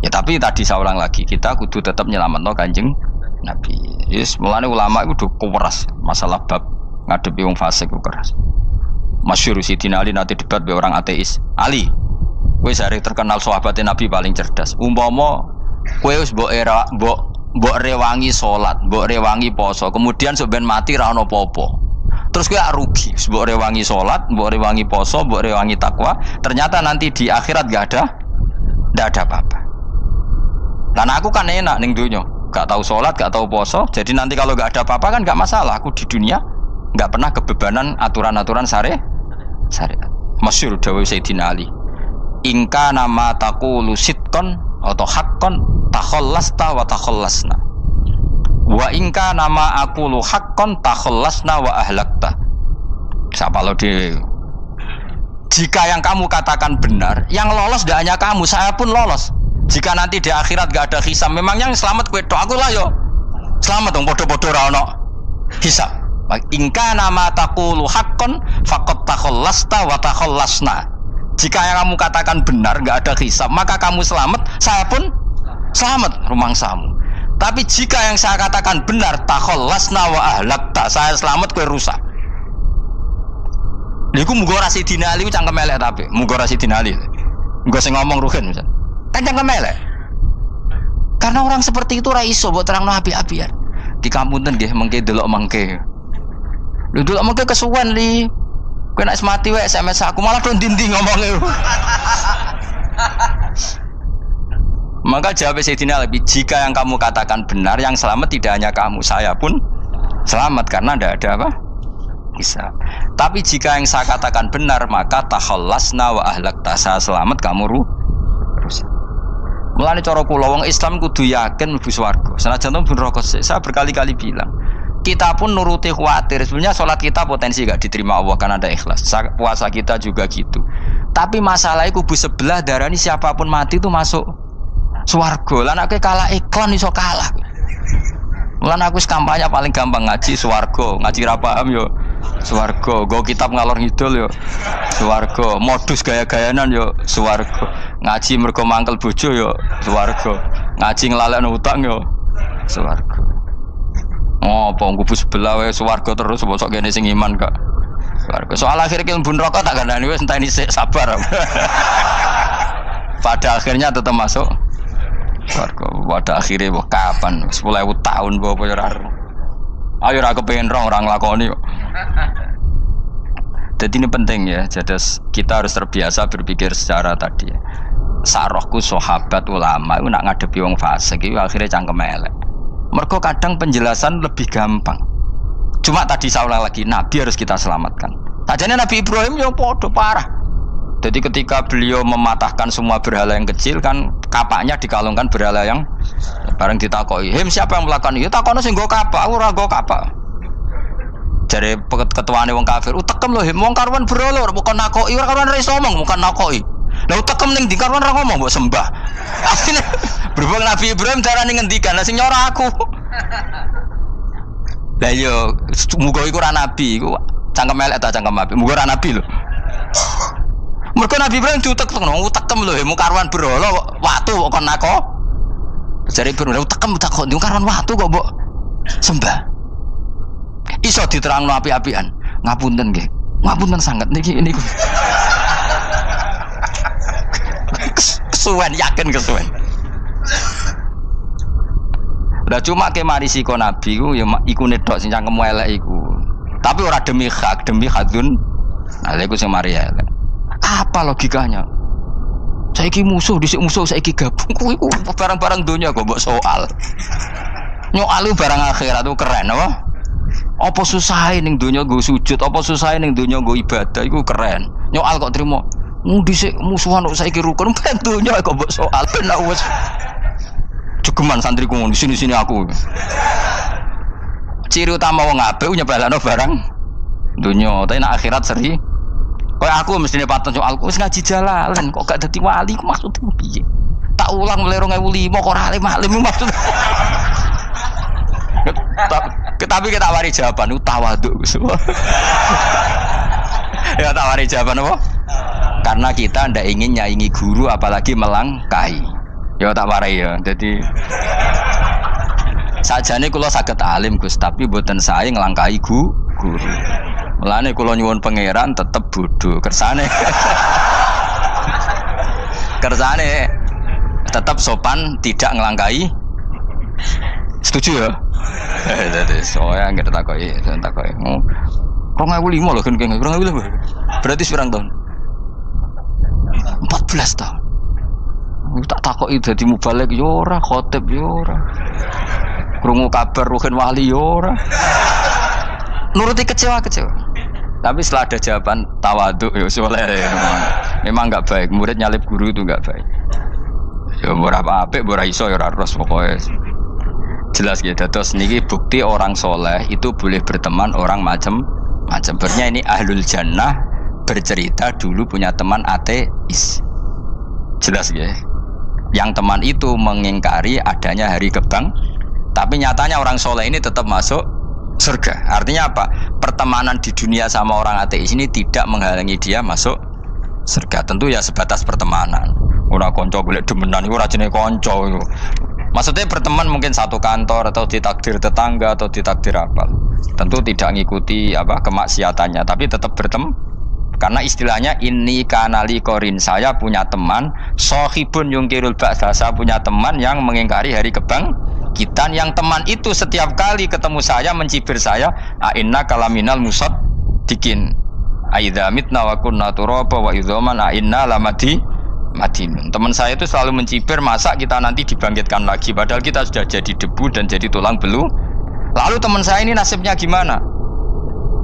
Ya tapi tadi saya ulang lagi, kita kudu tetap nyelametno Kanjeng Nabi. Yes, mulane ulama itu keras masalah bab ngadepi wong fasik itu keras. Masyhur Sidina Ali nanti debat be orang ateis. Ali, kowe sare terkenal sahabatnya Nabi paling cerdas. Umpama kowe wis mbok rewangi salat, mbok rewangi poso, kemudian sok ben mati ra ono apa-apa. Terus kowe rugi, mbok rewangi salat, mbok rewangi poso, mbok rewangi takwa, ternyata nanti di akhirat ndak ada apa-apa. Dan aku kan enak ning dunya, gak tahu salat, gak tahu poso, jadi nanti kalau gak ada apa-apa kan gak masalah. Aku di dunia gak pernah kebebanan aturan-aturan syariat. Masyhur dawuh Sayyidina Ali. Ingka nama taqulu sidqan atau haqqan takhallasta wa takhallasna. Wa ingka nama aqulu haqqan takhallasna wa ahlakta. Siapa lo di? Jika yang kamu katakan benar, yang lolos tidak hanya kamu, saya pun lolos. Jika nanti di akhirat gak ada hisab, memang yang selamat kowe tok, aku lah yo. Selamat dong, bodoh-bodoh ra ono hisab. Ingka nama taqulu haqqan faqad takhallasta wa takhallasna. Jika yang kamu katakan benar, enggak ada hisab, maka kamu selamat, saya pun selamat rumangsamu. Tapi jika yang saya katakan benar, takhallasna wa ahlakta, saya selamat kowe rusak. Niku muga ora Sidina Ali cangkem elek tapi, muga ora Sidina Ali. Engko sing ngomong Ruhin misal. Kan cangkem elek. Karena orang seperti itu ra iso mbok terangno api-apian. Di kampunten nggih mengke delok mengke. Lho delok mengke kesuwen li. Kowe nek mati wae SMS aku malah do ndi-ndi ngomongnya. Maka jawab Sayyidina Ali, jika yang kamu katakan benar, yang selamat tidak hanya kamu, saya pun selamat karena tidak ada apa? Bisa. Tapi jika yang saya katakan benar, maka takhallasna wa ahlakta, saya selamat, kamu rusak. Mulane cara kula wong Islam kudu yakin mlebu swarga. Senajan to pun rokok saya berkali-kali bilang, kita pun nuruti khawatir. Sebenarnya sholat kita potensi gak diterima Allah karena ada ikhlas. Puasa kita juga gitu. Tapi masalahnya kubu sebelah darani siapapun mati itu masuk swarga. Lan aku kalah iklan iso kalah. Lan aku kampanye paling gampang ngaji swarga, ngaji ra paham yo swarga, go kitab ngalor ngidul yo swarga, modus gaya-gayanan yo swarga. Ngaji mergo mangkel bojo yo swarga. Ngaji nglalekno utang yo swarga. Oh, apa kubu sebelah wae swarga terus bosok kene sing iman kok. Swarga. Soal akhir ki mlebu neraka tak kandhani wis enteni sik sabar. Pada akhirnya tetap masuk swarga. Pada akhirnya kapan? 10.000 tahun apa ya ora. Ayo ora kepengin orang nglakoni kok. Jadi ini penting ya. Jadi kita harus terbiasa berpikir secara tadi. Sarohku sahabat ulama itu nak ngadepi wong fasik itu akhirnya cangkem elek. Mergo kadang penjelasan lebih gampang. Cuma tadi saya ulang lagi, Nabi harus kita selamatkan. Sajane Nabi Ibrahim yang podo parah. Jadi ketika beliau mematahkan semua berhala yang kecil kan kapaknya dikalungkan berhala yang bareng ditakoki. Him siapa yang melakukan itu? Takono sing nggo kapak, ora nggo kapak. Jare ketuane wong kafir, utekem lho him wong karuan berhala bukan nakoki, ora karuan iso ngomong bukan nakoki. Lah utekem ning ndi karuan ora ngomong mbok sembah. Asline berhubung Nabi Ibrahim darane ngendikan, lah sing nyora aku. Lah yo muga iku ora nabi, iku cangkem elek ta cangkem apik. Muga ora nabi lho. Mergo Nabi Ibrahim diutek-utek utekem lho him karuan berhala watu kok kon nako. Jare Ibrahim utekem kok ndi karuan watu kok mbok sembah. Iso diterangno api-apian. Ngapunten nggih. Ngapunten sanget niki niku. Kesuwen yakin kesuwen. Lah cuma ke mari siko nabi ku ya iku nedok sing cangkem elek iku. Tapi ora demi hak, demi hadun. Nah iku sing mari elek. Apa logikanya? Saiki musuh dhisik musuh saiki gabung kuwi ku barang-barang donya kok mbok soal. Nyoal barang akhirat itu keren apa? Apa susahe ning donya nggo sujud, apa susahe ning donya nggo ibadah iku keren. Nyoal kok trimo. Dhisik musuhan kok saiki rukun ben donya kok mbok soal ben wis jegeman santriku ngono sini-sini aku. Ciri utama wong apik nyebalano barang donya, tapi nek akhirat seri. Kayak aku mestine paten soal wis ngaji jalalan kok gak dadi wali ku maksudku piye? Tak ulang mulai 2005 kok ora alim-alim maksud. Tapi kita wari jawaban tawadhu Gus. Ya tak wari jawaban apa? Karena kita ndak ingin nyaingi guru apalagi melangkahi. Ya tak warai ya. Jadi sajane kula saged alim Gus, tapi mboten sae nglangkahi guru. Mulane kula nyuwun pangeran tetep bodho kersane. Kersane tetap sopan, tidak ngelangkai. Setuju ya? Jadi soalnya nggak takoki. 2005 loh kan, 2005 berarti seberang tahun? 14 tahun. Tak takoki dadi mubalek yo ora, khotib yo ora. Krungu kabar Ruhin Wali yo ora. Nuruti kecewa. Tapi setelah ada jawaban tawadhu ya soleh. Memang enggak baik, murid nyalip guru itu enggak baik. Ya ora apik, ora iso ya ora terus pokoke. Jelas gitu. Terus niki bukti orang soleh itu boleh berteman orang macam-macam. Bernya ini ahlul jannah bercerita dulu punya teman ateis. Jelas ya. Yang teman itu mengingkari adanya hari kebang, tapi nyatanya orang soleh ini tetap masuk surga. Artinya apa? Pertemanan di dunia sama orang ateis ini tidak menghalangi dia masuk surga. Tentu ya sebatas pertemanan. Ora kanca golek demenan iku ora jenenge kanca iku. Maksudnya berteman mungkin satu kantor atau ditakdir tetangga atau ditakdir apa. Tentu tidak ngikuti apa kemaksiatannya, tapi tetap berteman. Karena istilahnya ini kanali korin, saya punya teman sohibun yungkirul ba'sa, saya punya teman yang mengingkari hari kebangkitan, yang teman itu setiap kali ketemu saya mencibir saya, inna kalaminal musad dikin aidza mitna wa kunna turaba wa idzaman inna lamadi madinun. Teman saya itu selalu mencibir, masa kita nanti dibangkitkan lagi, padahal kita sudah jadi debu dan jadi tulang belulang. Lalu teman saya ini nasibnya gimana?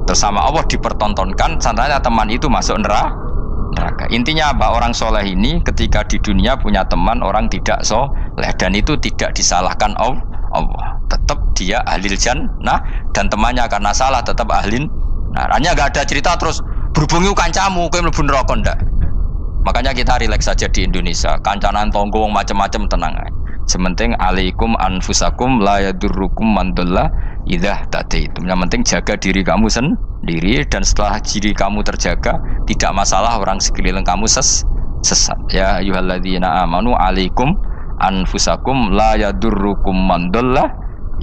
Bersama Allah dipertontonkan, sananya teman itu masuk neraka. Intinya apa? Orang soleh ini ketika di dunia punya teman orang tidak soleh, dan itu tidak disalahkan Allah. Tetap dia ahlil jannah, dan temannya karena salah tetap ahlin. Nah, hanya gak ada cerita terus berhubungi kancamu kowe mlebu neraka ndak. Makanya kita rileks saja di Indonesia. Kancanan tonggo macam-macam tenang aja. Sementing alaikum anfusakum la yadurrukum man dhalla idza tadaitum. Yang penting jaga diri kamu sendiri, dan setelah diri kamu terjaga tidak masalah orang sekeliling kamu sesat. Ya ayyuhalladzina amanu alaikum anfusakum la yadurrukum man dhalla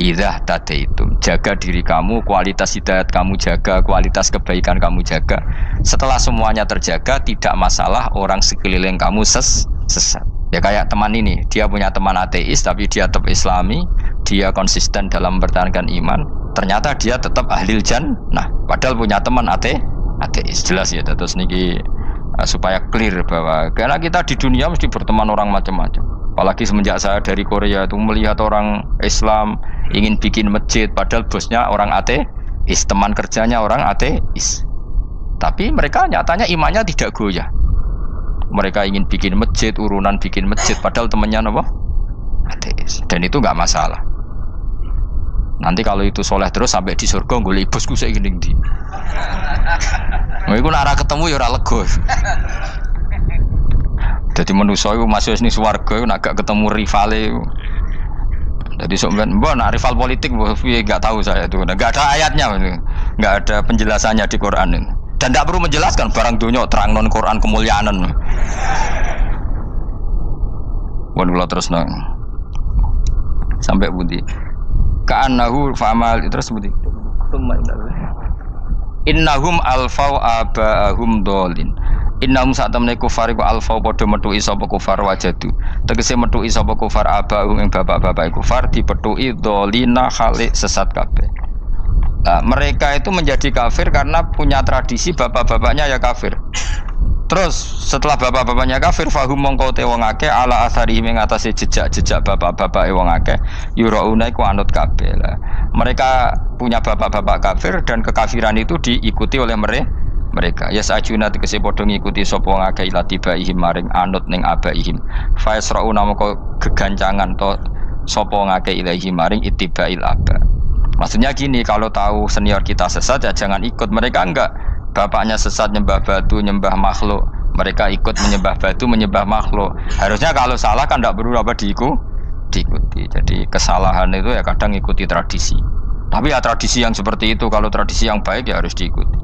idza tadaitum. Jaga diri kamu, kualitas hidayat kamu jaga, kualitas kebaikan kamu jaga. Setelah semuanya terjaga, tidak masalah orang sekeliling kamu sesat. Ya kayak teman ini, dia punya teman ateis tapi dia tetap islami, dia konsisten dalam mempertahankan iman. Ternyata dia tetap ahlil jannah, padahal punya teman ateis. Jelas ya, terus niki supaya clear bahwa karena kita di dunia mesti berteman orang macam-macam. Apalagi semenjak saya dari Korea itu melihat orang Islam ingin bikin masjid, padahal bosnya orang ateis, teman kerjanya orang ateis. Tapi mereka nyatanya imannya tidak goyah. Mereka ingin bikin masjid, urunan bikin masjid, padahal temannya apa? Ateis. Dan itu nggak masalah. Nanti kalau itu soleh terus sampai di surga, golek bosku saya gini di. Iku nek ora ketemu ya ora lega. Jadi manusia itu masuk ini swarga, nek gak ketemu rivale. Jadi sebenarnya, mbak, rival politik, nggak tahu saya itu, nggak ada ayatnya, nggak ada penjelasannya di Quran ini. Dan tidak perlu menjelaskan barang dunia terang non Quran kemuliaan. Waduh terus nang sampai budi. Ka'annahu fa'amal terus budi. Innahum alfau aba'ahum dolin. Innahum saat temne kufar iku alfau padha metuki sapa kufar wajadu. Tegese metuki sapa kufar aba'ahum ing bapak-bapak kufar dipetuki dolina khalik sesat kabeh. Nah, mereka itu menjadi kafir karena punya tradisi bapak-bapaknya ya kafir. Terus setelah bapak-bapaknya kafir, fahum mongko te wong akeh ala asari ing atase jejak-jejak bapak-bapake wong akeh yurauna iku anut kabeh. Mereka punya bapak-bapak kafir dan kekafiran itu diikuti oleh mereka. Ya sajuna tegese padha ngikuti sapa wong akeh latibaihim maring anut ning abaihim. Fa yasrauna mongko gegancangan to sapa wong akeh ilahi maring ittibail aba. Maksudnya gini, kalau tahu senior kita sesat ya jangan ikut. Mereka enggak, bapaknya sesat nyembah batu, nyembah makhluk, mereka ikut menyembah batu, menyembah makhluk. Harusnya kalau salah kan enggak perlu apa diikuti. Jadi kesalahan itu ya kadang ikuti tradisi. Tapi ya tradisi yang seperti itu, kalau tradisi yang baik ya harus diikuti.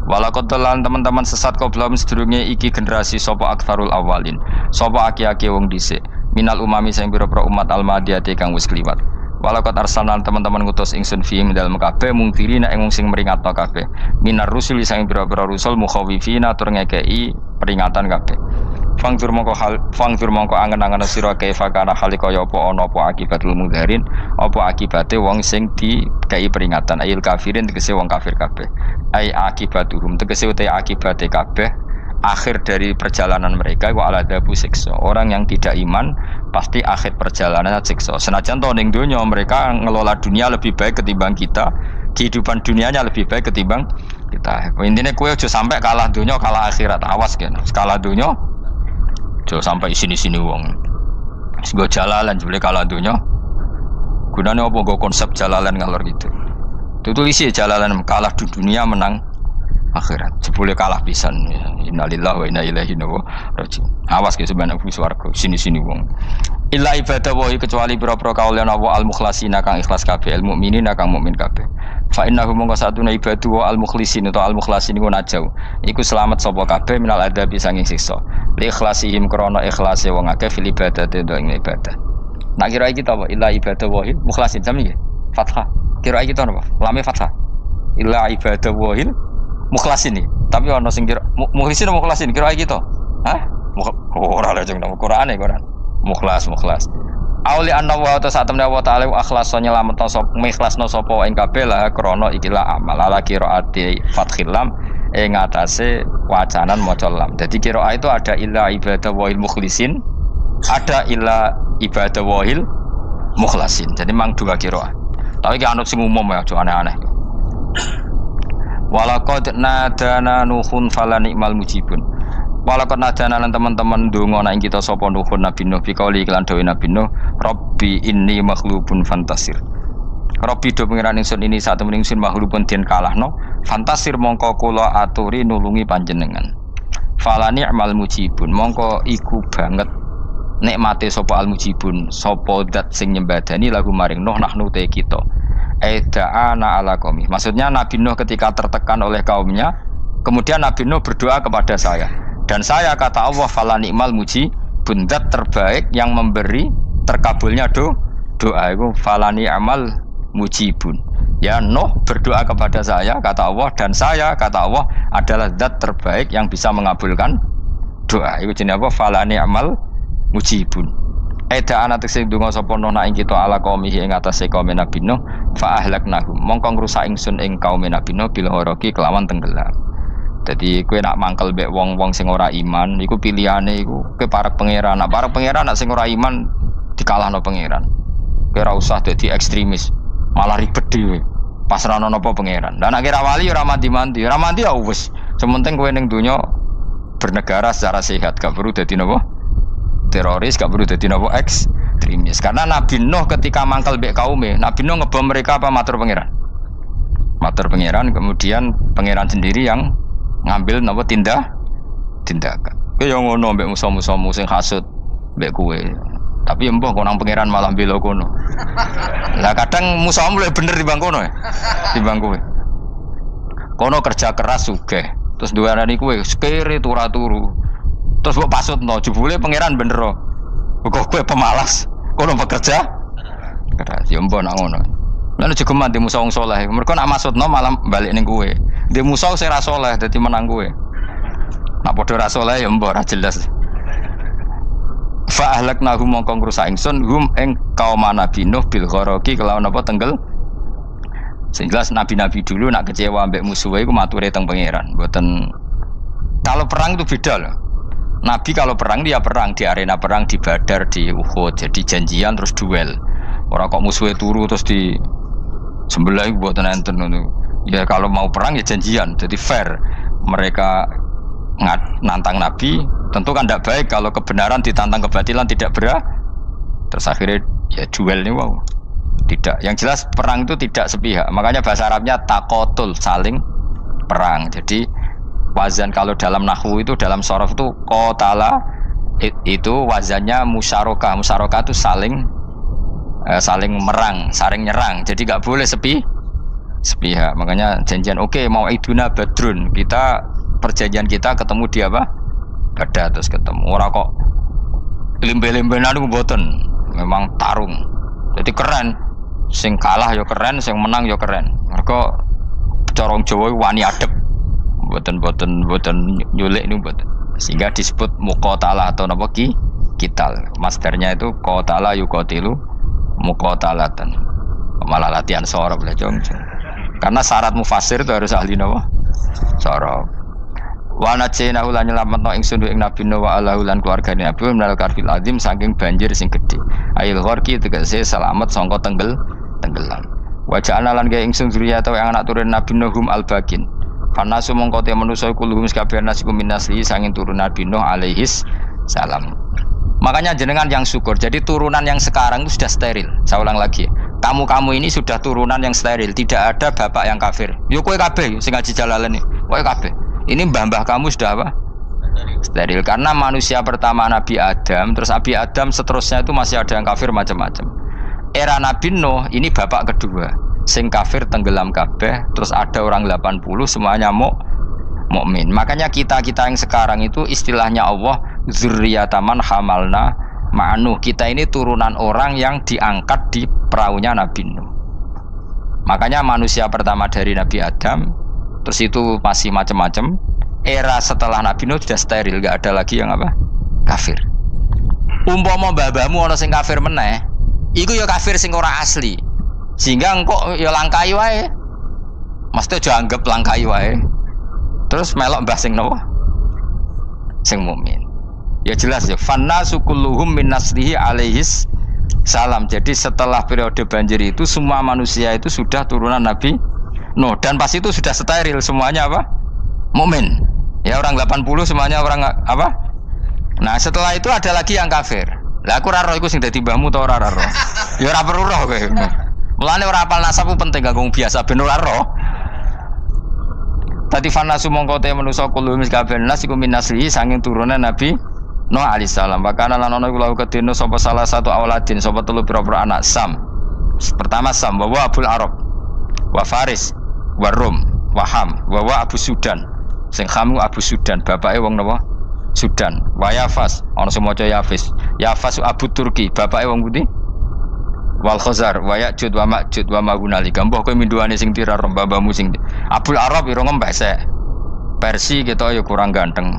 Walakotelan teman-teman sesat kau belum sedurunge iki generasi sopo aktsarul awalin, sopo aki-aki wong dhisik, minal umami sing pira-pira umat almadiyati kang wis kliwat. Walakot arsalan teman-teman ngutus ingsun fiim dalam kabeh mungkiri nek sing meringatno kabeh minar rusuli sang pira-pira rusul mukhawifina tur ngekei peringatan kabeh. Fangdur mongko angen-angen sira kaifa kana hale kaya apa ana apa akibatul mudharin apa akibate wong sing dikei peringatan ayil kafirin tegese wong kafir kabeh. Ai akibatuhum tegese uta akibate kabeh akhir dari perjalanan mereka wa aladabu siksa. Orang yang tidak iman pasti akhir perjalanan siksa. Senajan to ning donya mereka ngelola dunia lebih baik ketimbang kita, kehidupan dunianya lebih baik ketimbang kita. Intinya kowe aja sampai kalah donya kalah akhirat. Awas kan. Kalah donya aja sampai sini-sini wong. Sego jalalan jebule kalah donya. Gunane apa nggo konsep jalalan ngalor gitu. Tutulisi jalalan kalah di dunia menang akhirat. Jebule kalah pisan. Innalillahi wa inna ilaihi raji'un. Awas ke sebenarnya swarga sini-sini wong. Illa ibadah wa kecuali pira-pira kaulan Allah al-mukhlasina kang ikhlas kabeh, al mukminina kang mukmin kabeh. Fa innahu mongko satuna ibadu al mukhlisin atau al mukhlasin iku najau. Iku selamat sapa kabeh minal adabi sanging siksa. Li ikhlasihim krana ikhlase wong akeh fil ibadati ing ibadah. Nak kira iki ta apa? Illa ibadah wahil mukhlasin sami nggih. Fathah. Kira iki ta napa? Lame fathah. Illa ibadah wahil mukhlasin iki. Tapi ana sing kira mukhlisin mukhlasin kira iki to. Hah? Ora lha jeng nang Qur'ane Qur'an. Mukhlas. Auli anna wa ta'ala wa ta'ala akhlasa nyelametno sapa ikhlasno sapa ing kabeh lah krana ikilah amal ala qiraati fathil lam ing atase wacanan maca lam. Dadi qiraah itu ada illa ibadah wahil mukhlisin, ada illa ibadah wahil mukhlasin. Jadi mang dua qiraah. Tapi ki anut sing umum ya, aja aneh-aneh. Walaqad nadana nuhun fala ni'mal mujibun. Walaqad nadana lan teman-teman ndonga nek kita sapa nuhun Nabi Nuh bi kauli iklan dawuh Nabi Nuh, Rabbi inni maghlubun fantasir. Rabbi do pengiran ingsun ini sak temen ingsun maghlubun den kalahno, fantasir mongko kula aturi nulungi panjenengan. Fala ni'mal mujibun, mongko iku banget nikmate sapa al mujibun, sapa zat sing nyembadani lagu maring Nuh nahnu te kita. Aida'ana ala qaumi. Maksudnya Nabi Nuh ketika tertekan oleh kaumnya, kemudian Nabi Nuh berdoa kepada saya. Dan saya kata Allah fala ni'mal mujibun, zat terbaik yang memberi terkabulnya doa itu fala ni'mal mujibun. Ya Nuh berdoa kepada saya kata Allah, dan saya kata Allah adalah zat terbaik yang bisa mengabulkan doa. Itu jenenge apa? Fala ni'mal mujibun. Eda ana tekse donga sapa Nuh ing kita ala qaumihi ing atase kaum Nabi Nuh fa ahlaknahum mongko ngrusak ingsun ing kaum Nabi Nuh bil ghoroki kelawan tenggelam. Jadi kowe nak mangkel mbek wong-wong sing ora iman iku pilihane iku kowe parek pangeran. Nak parek pangeran nak sing ora iman dikalahno pangeran. Kowe ora usah dadi ekstremis, malah ribet dhewe. Pasrahno napa pangeran. Lah nek kira wali ora mandi-mandi, ora mandi ya wis. Sementing kowe ning donya bernegara secara sehat, gak perlu dadi napa? Teroris, gak perlu dadi napa? Ekstremis. Karena Nabi Nuh ketika mangkel mbek kaume, Nabi Nuh ngebom mereka apa matur pangeran? Matur pangeran, kemudian pangeran sendiri yang ngambil napa tindakan. Kowe yo ngono mbek musuh-musuhmu sing hasud mbek kowe. Tapi mbah kok nang pangeran malah bela kono. Lah kadang musuhmu luwih bener timbang kono ya. Timbang kowe. Kono kerja keras sugih. Terus duweni kowe sekere turu. Terus kok pasutno jebule pangeran bener. Kok kowe pemalas. Kono bekerja keras. Yo mbah nang ngono. Lan jegeman di musuh wong saleh. Mergo nak maksudno malah balik ning kowe. Di musuh sing ra saleh dadi menang kowe. Nak padha ra saleh ya mbok ra jelas. Fa ahlaknahum mongko ngrusak ingsun hum ing kaum Nabi Nuh bil ghoroki kelawan apa tenggel. Sing jelas nabi-nabi dulu nak kecewa mbek musuhe iku mature teng pangeran. Mboten kalau perang itu beda loh. Nabi kalau perang dia perang di arena perang di Badar, di Uhud, jadi janjian terus duel. Ora kok musuhe turu terus di sebelah iku mboten enten ngono. Ya kalau mau perang ya janjian, jadi fair. Mereka nantang Nabi, tentu kan tidak baik kalau kebenaran ditantang kebatilan tidak berat. Terus akhirnya ya duel ini wow. Tidak, yang jelas perang itu tidak sepihak. Makanya bahasa Arabnya takotul, saling perang. Jadi wazan kalau dalam nahwu itu dalam sorof itu qatala itu wazannya musyarakah. Musyarakah itu saling merang, saling nyerang. Jadi nggak boleh sepihak. Makanya janjian oke, mau iduna badrun, kita perjanjian kita ketemu di apa? Badar terus ketemu. Ora kok limbe-limbenan itu mboten. Memang tarung. Jadi keren. Sing kalah ya keren, sing menang ya keren. Mergo corong Jawa wani adep. Mboten nyulik niku mboten. Sehingga disebut muqatalah atau napa kital. Masdarnya itu qatala yuqatilu muqatalatan. Malah latihan sorab lah jong. Karena syarat mufassir itu harus ahli nawa sorab. Wa najina ulan nyelametno ingsun ing Nabi Nuh wa alahu lan keluargane Nabi menal karfil azim saking banjir sing gedhe. Ail gharqi tegese selamat sangka tenggelam. Wa ja'alna lan gawe ingsun zuriyata yang anak turun Nabi Nuh hum al-bakin. Fanasu mongko te manusa kulhum kabeh nasikum minasli sanging turun Nabi Nuh alaihis salam. Makanya jenengan yang syukur. Jadi turunan yang sekarang itu sudah steril. Saya ulang lagi. Kamu ini sudah turunan yang steril. Tidak ada bapak yang kafir. Yo kowe kabeh sing ngaji Jalalain iki. Kowe kabeh. Ini mbah-mbah kamu sudah apa? Steril. Karena manusia pertama Nabi Adam, terus Nabi Adam seterusnya itu masih ada yang kafir macam-macam. Era Nabi Nuh ini bapak kedua. sing kafir tenggelam kabeh, terus ada orang 80 semuanya mukmin. Makanya kita yang sekarang itu istilahnya Allah dzurriyyataman hamalna ma'nuh. Kita ini turunan orang yang diangkat di perahunya Nabi Nuh. Makanya manusia pertama dari Nabi Adam, terus itu masih macam-macam. Era setelah Nabi Nuh sudah steril, gak ada lagi yang apa? Kafir. Umpama mbah-mbahmu ana sing kafir meneh, iku ya kafir sing ora asli. Sehingga engkau ya langkai wae. Mesti aja anggap langkai wae. Terus melok mbah sing nopo? Sing mukmin. Ya jelas ya, fannasu kulluhum min naslihi alaihis salam. Jadi setelah periode banjir itu semua manusia itu sudah turunan Nabi Nuh, dan pas itu sudah steril semuanya apa? Mukmin. Ya orang 80 semuanya orang apa? Nah, setelah itu ada lagi yang kafir. Lah aku ora roh iku sing dadi mbahmu ta ora roh. Ya ora perlu roh kowe. Mulane ora apal nasab penting kanggo biasa ben ora roh. Tadi fanasu mongko te manusa kulo mis kabeh nas iku min naslihi saking turunan Nabi Nuh alaihi salam. Bakana lan ana iku lahu kedene sapa salah satu auladin sapa telu pira-pira anak Sam. Pertama Sam wa Abul Arab wa Faris wa Rum wa Ham wa Abu Sudan. Sing Ham Abu Sudan, bapake wong napa? Sudan. Wa Yafas, ana sing maca Yafis. Yafas Abu Turki, bapake wong pundi? Wal Khazar, wa Ya'jud wa Ma'jud wa Magunalika. Mbah kowe minduane sing tira babamu sing Abul Arab ira ngembesek. Persi kita ya kurang ganteng.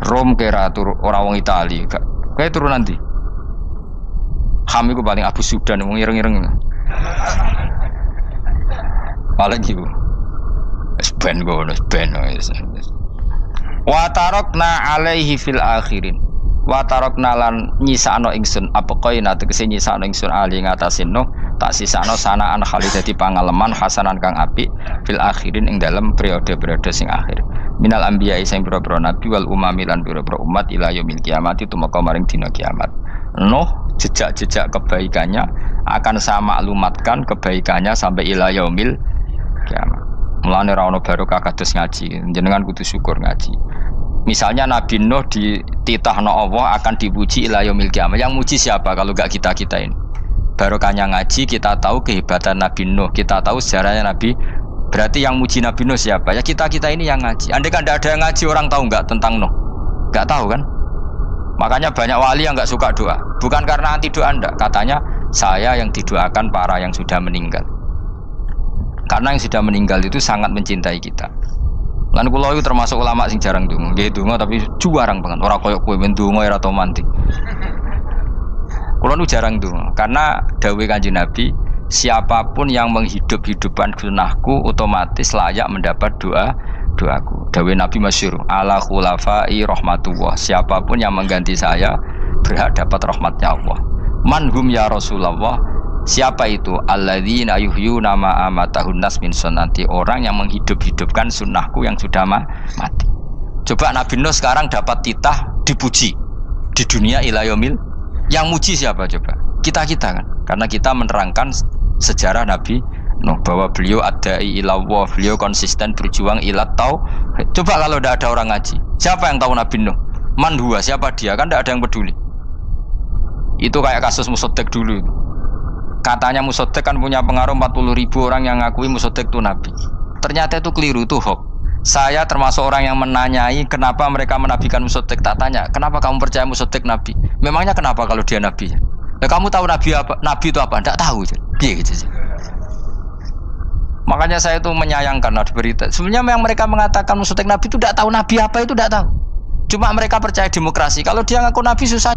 Rom kira ora wong Itali. Kowe turunan ndi? Ham iku paling Abu Sudan wong ireng-ireng. Paling iku. Ben gono ben. Wa tarakna alaihi fil akhirin. Wa tarakna lan nyisano ingsun apa koina tegese nyisano ingsun ali ngatasin Nuh tak sisano sanaan khalidati pangaleman hasanan kang apik fil akhirin ing dalem periode-periode sing akhir. Minal anbiya sing pira-pira nabi wal umami lan pira-pira umat ila yaumil kiamat itu maka maring dina kiamat. Nuh jejak-jejak kebaikannya akan saya maklumatkan kebaikannya sampai ila yaumil kiamat. Mulane ra ono barokah kados ngaji, jenengan kudu syukur ngaji. Misalnya Nabi Nuh dititahno Allah akan dipuji ila yaumil kiamat. Yang muji siapa kalau enggak kita ini? Barokahnya ngaji, kita tahu kehebatan Nabi Nuh, kita tahu sejarahnya Nabi. Berarti yang muji Nabi Nuh siapa? Ya kita ini yang ngaji. Andai kan tidak ada yang ngaji, orang tahu enggak tentang Nuh? Enggak tahu kan? Makanya banyak wali yang enggak suka doa. Bukan karena anti doa enggak, katanya saya yang didoakan para yang sudah meninggal. Karena yang sudah meninggal itu sangat mencintai kita. Lan kula itu termasuk ulama sing jarang ndonga. Nggih ndonga tapi juarang banget. Ora koyo kowe men ndonga ora tau mandi. Kula nu jarang ndonga karena dawuh Kanjeng Nabi, siapapun yang menghidup-hidupkan sunnahku otomatis layak mendapat doaku. Dawuh Nabi masyhur, ala khulafai rahmatullah. Siapapun yang mengganti saya berhak dapat rahmatnya Allah. Manhum ya Rasulullah. Siapa itu? Alladzina yuhyuna ma amatahun nas min sunnati, orang yang menghidup-hidupkan sunnahku yang sudah mati. Coba Nabi Nuh sekarang dapat titah dipuji di dunia ila yaumil. Yang muji siapa coba? Kita kan. Karena kita menerangkan sejarah Nabi Nuh bahwa beliau adai ila Allah, beliau konsisten berjuang ila tauhid. Coba kalau tidak ada orang ngaji, siapa yang tahu Nabi Nuh? Man huwa, siapa dia? Kan tidak ada yang peduli. Itu kayak kasus Musaddiq dulu. Katanya Musaddiq kan punya pengaruh 40.000 orang yang ngakui Musaddiq itu Nabi. Ternyata itu keliru, itu hoax. Saya termasuk orang yang menanyai kenapa mereka menabikan Musaddiq. Tak tanya, kenapa kamu percaya Musaddiq Nabi? Memangnya kenapa kalau dia Nabi? Ya kamu tahu Nabi apa? Nabi itu apa? Tidak tahu. Iya gitu sih. Makanya saya itu menyayangkan ada berita. Sebenarnya yang mereka mengatakan Musaddiq Nabi itu tidak tahu Nabi apa itu tidak tahu. Cuma mereka percaya demokrasi. Kalau dia ngaku Nabi susah.